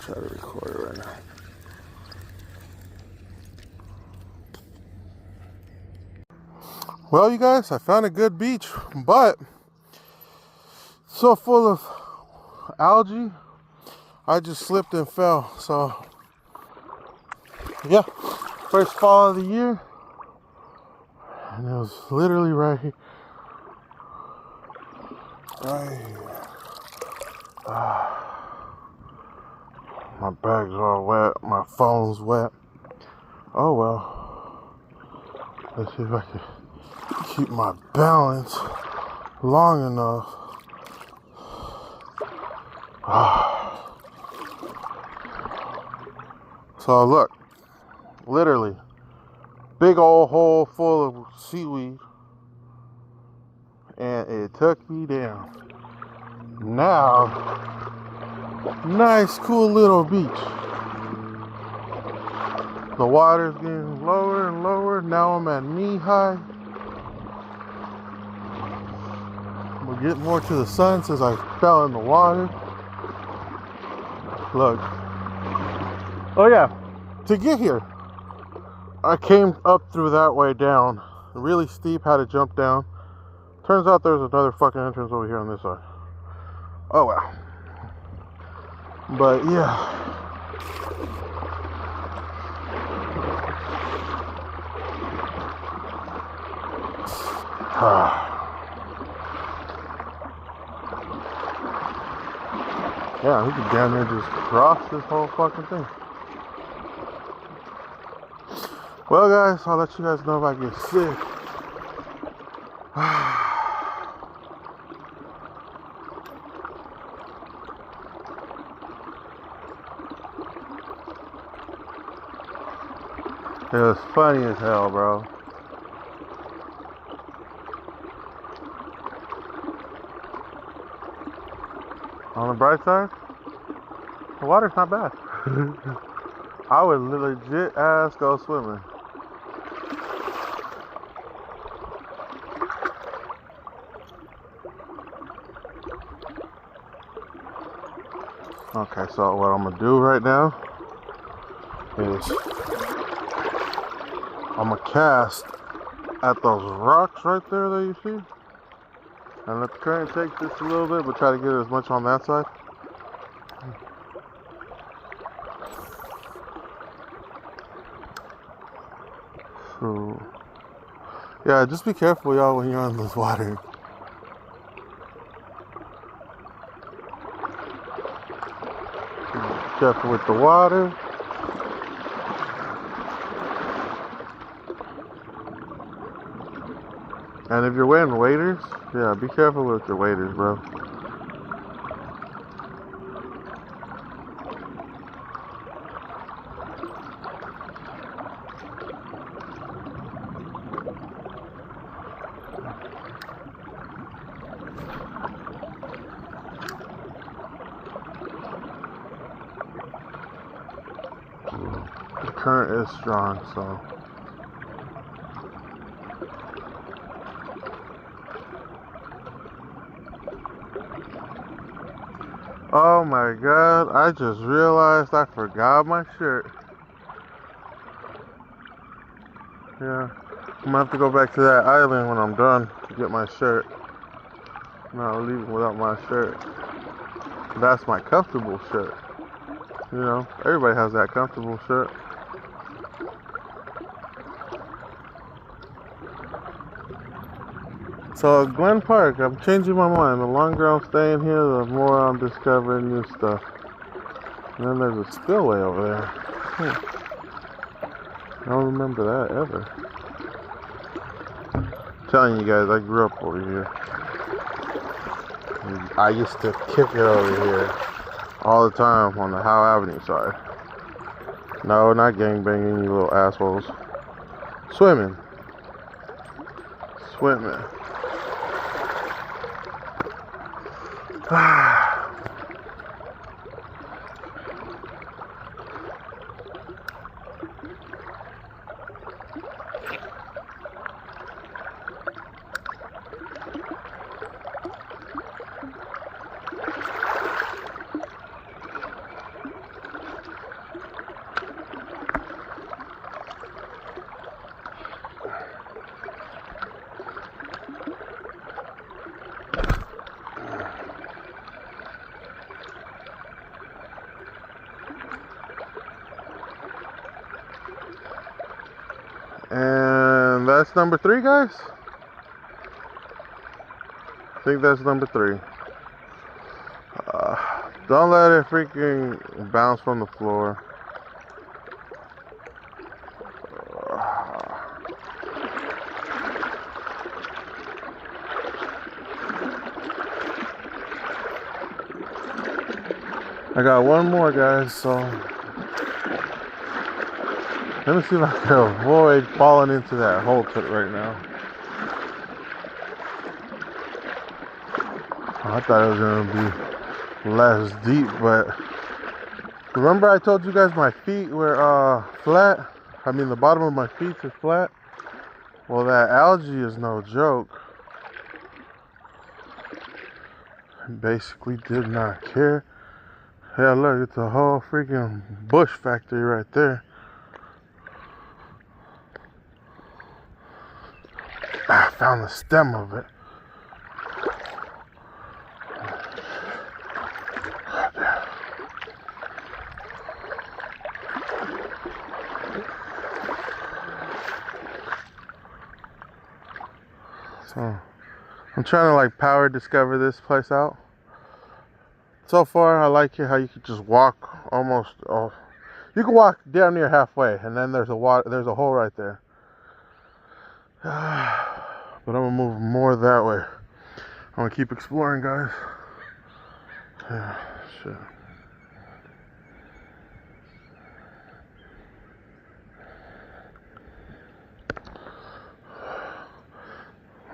Try to record it right now. Well, you guys, I found a good beach, but it's so full of algae, I just slipped and fell. So, yeah, first fall of the year, and it was literally right here. Right here. My bag's all wet, my phone's wet. Oh well. Let's see if I can keep my balance long enough. So look, literally, big old hole full of seaweed, and it took me down. Now, nice, cool little beach. The water's getting lower and lower. Now I'm at knee high. We'll get more to the sun since I fell in the water. Look. Oh yeah, to get here, I came up through that way down. Really steep, had to jump down. Turns out there's another fucking entrance over here on this side. Oh well. But yeah. Yeah, he could damn near just cross this whole fucking thing. Well, guys, I'll let you guys know if I get sick. It was funny as hell, bro. On the bright side, the water's not bad. I would legit ass go swimming. Okay, so what I'm gonna do right now is I'm gonna cast at those rocks right there that you see, and let the current take just a little bit, but try to get as much on that side. So, yeah, just be careful, y'all, when you're on this water. Be careful with the water. And if you're wearing waders, yeah, be careful with your waders, bro. The current is strong, so. Oh my god, I just realized I forgot my shirt. Yeah, I'm gonna have to go back to that island when I'm done to get my shirt. I'm not leaving without my shirt. That's my comfortable shirt. You know, everybody has that comfortable shirt. So Glen Park, I'm changing my mind. The longer I'm staying here, the more I'm discovering new stuff. And then there's a spillway over there. I don't remember that ever. I'm telling you guys, I grew up over here. I used to kick it over here all the time on the Howe Avenue side. No, not gangbanging, you little assholes. Swimming. Swimming. And that's number 3, guys. I think that's number 3. Don't let it freaking bounce from the floor. I got one more, guys, so let me see if I can avoid falling into that hole right now. I thought it was going to be less deep, but remember I told you guys my feet were flat? I mean, the bottom of my feet is flat. Well, that algae is no joke. I basically did not care. Yeah, look, it's a whole freaking bush factory right there. I found the stem of it. So, I'm trying to like power discover this place out. So far, I like it how you could just walk almost. Oh, you can walk down near halfway, and then there's a there's a hole right there. But I'm gonna move more that way. I'm gonna keep exploring, guys. Yeah, shit.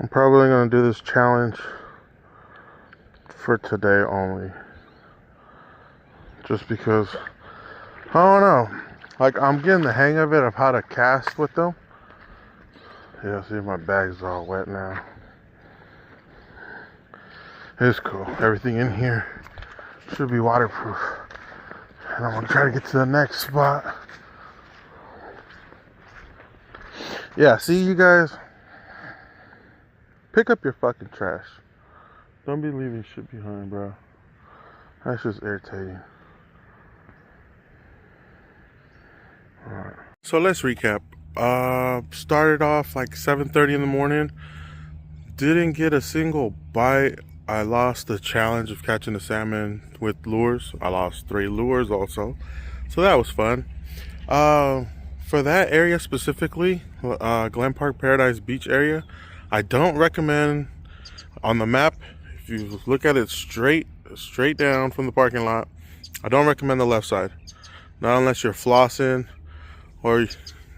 I'm probably gonna do this challenge for today only. Just because, I don't know. Like, I'm getting the hang of it of how to cast with them. Yeah, see, my bag's all wet now. It's cool. Everything in here should be waterproof. And I'm gonna try to get to the next spot. Yeah, see, you guys, pick up your fucking trash. Don't be leaving shit behind, bro. That's just irritating. Alright. So let's recap. Started off like 7:30 in the morning. Didn't get a single bite. I lost the challenge of catching a salmon with lures. I lost 3 lures also. So that was fun. For that area specifically, Glen Park Paradise Beach area, I don't recommend on the map. If you look at it straight down from the parking lot, I don't recommend the left side. Not unless you're flossing or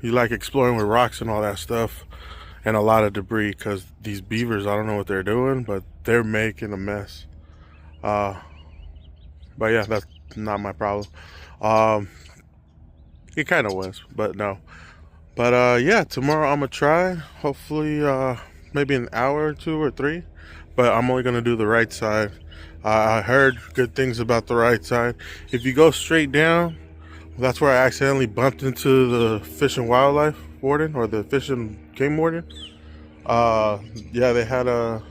you like exploring with rocks and all that stuff and a lot of debris, because these beavers, I don't know what they're doing, but they're making a mess. But yeah, that's not my problem. It kind of was, but no. But yeah, tomorrow I'm gonna try, hopefully maybe an hour or 2 or 3, but I'm only gonna do the right side. I heard good things about the right side. If you go straight down, that's where I accidentally bumped into the Fish and Wildlife Warden, or the Fish and Game Warden. Yeah, they had a...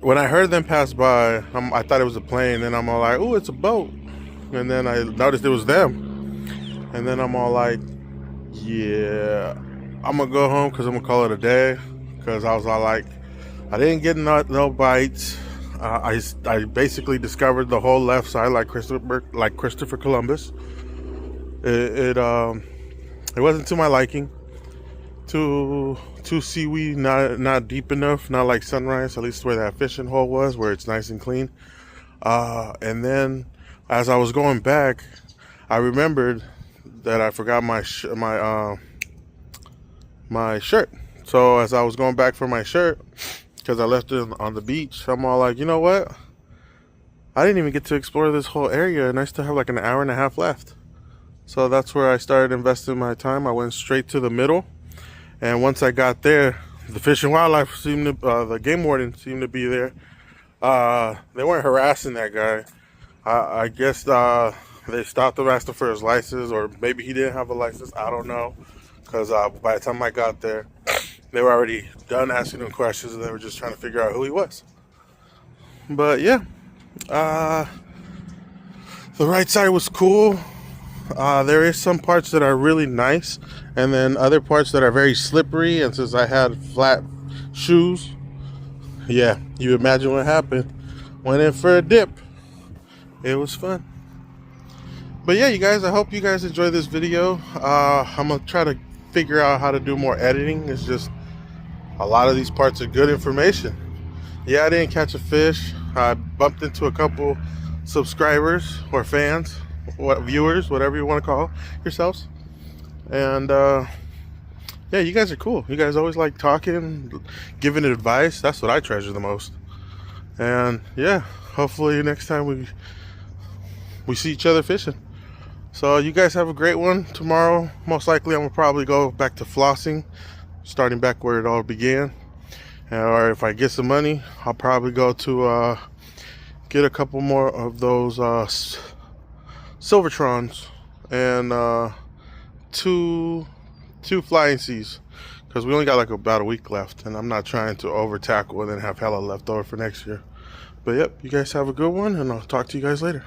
When I heard them pass by, I thought it was a plane, and I'm all like, oh, it's a boat. And then I noticed it was them. And then I'm all like, yeah, I'm gonna go home because I'm gonna call it a day. Because I was all like, I didn't get no bites. I basically discovered the whole left side like Christopher Columbus. It wasn't to my liking. Too seaweed, not deep enough, not like Sunrise, at least where that fishing hole was, where it's nice and clean. And then as I was going back, I remembered that I forgot my shirt. So as I was going back for my shirt, because I left it on the beach, I'm all like, you know what? I didn't even get to explore this whole area, and I still have like an hour and a half left. So that's where I started investing my time. I went straight to the middle, and once I got there, the Fish and Wildlife seemed to, the game warden seemed to be there. They weren't harassing that guy. I guess they stopped him, asking for his license, or maybe he didn't have a license. I don't know, because by the time I got there, they were already done asking him questions, and they were just trying to figure out who he was. But yeah, the right side was cool. There is some parts that are really nice, and then other parts that are very slippery, and since I had flat shoes, yeah, you imagine what happened. Went in for a dip. It was fun. But yeah, you guys, I hope you guys enjoyed this video. I'm gonna try to figure out how to do more editing. It's just a lot of these parts are good information. Yeah, I didn't catch a fish. I bumped into a couple subscribers or fans, viewers, whatever you want to call yourselves. And yeah, you guys are cool. You guys always like talking, giving advice. That's what I treasure the most. And yeah, hopefully next time we see each other fishing. So you guys have a great one. Tomorrow, most likely I'm gonna probably go back to flossing, starting back where it all began. Or if I get some money, I'll probably go to get a couple more of those Silvertrons and two flying C's, because we only got like about a week left, and I'm not trying to over tackle and then have hella left over for next year. But yep, you guys have a good one, and I'll talk to you guys later.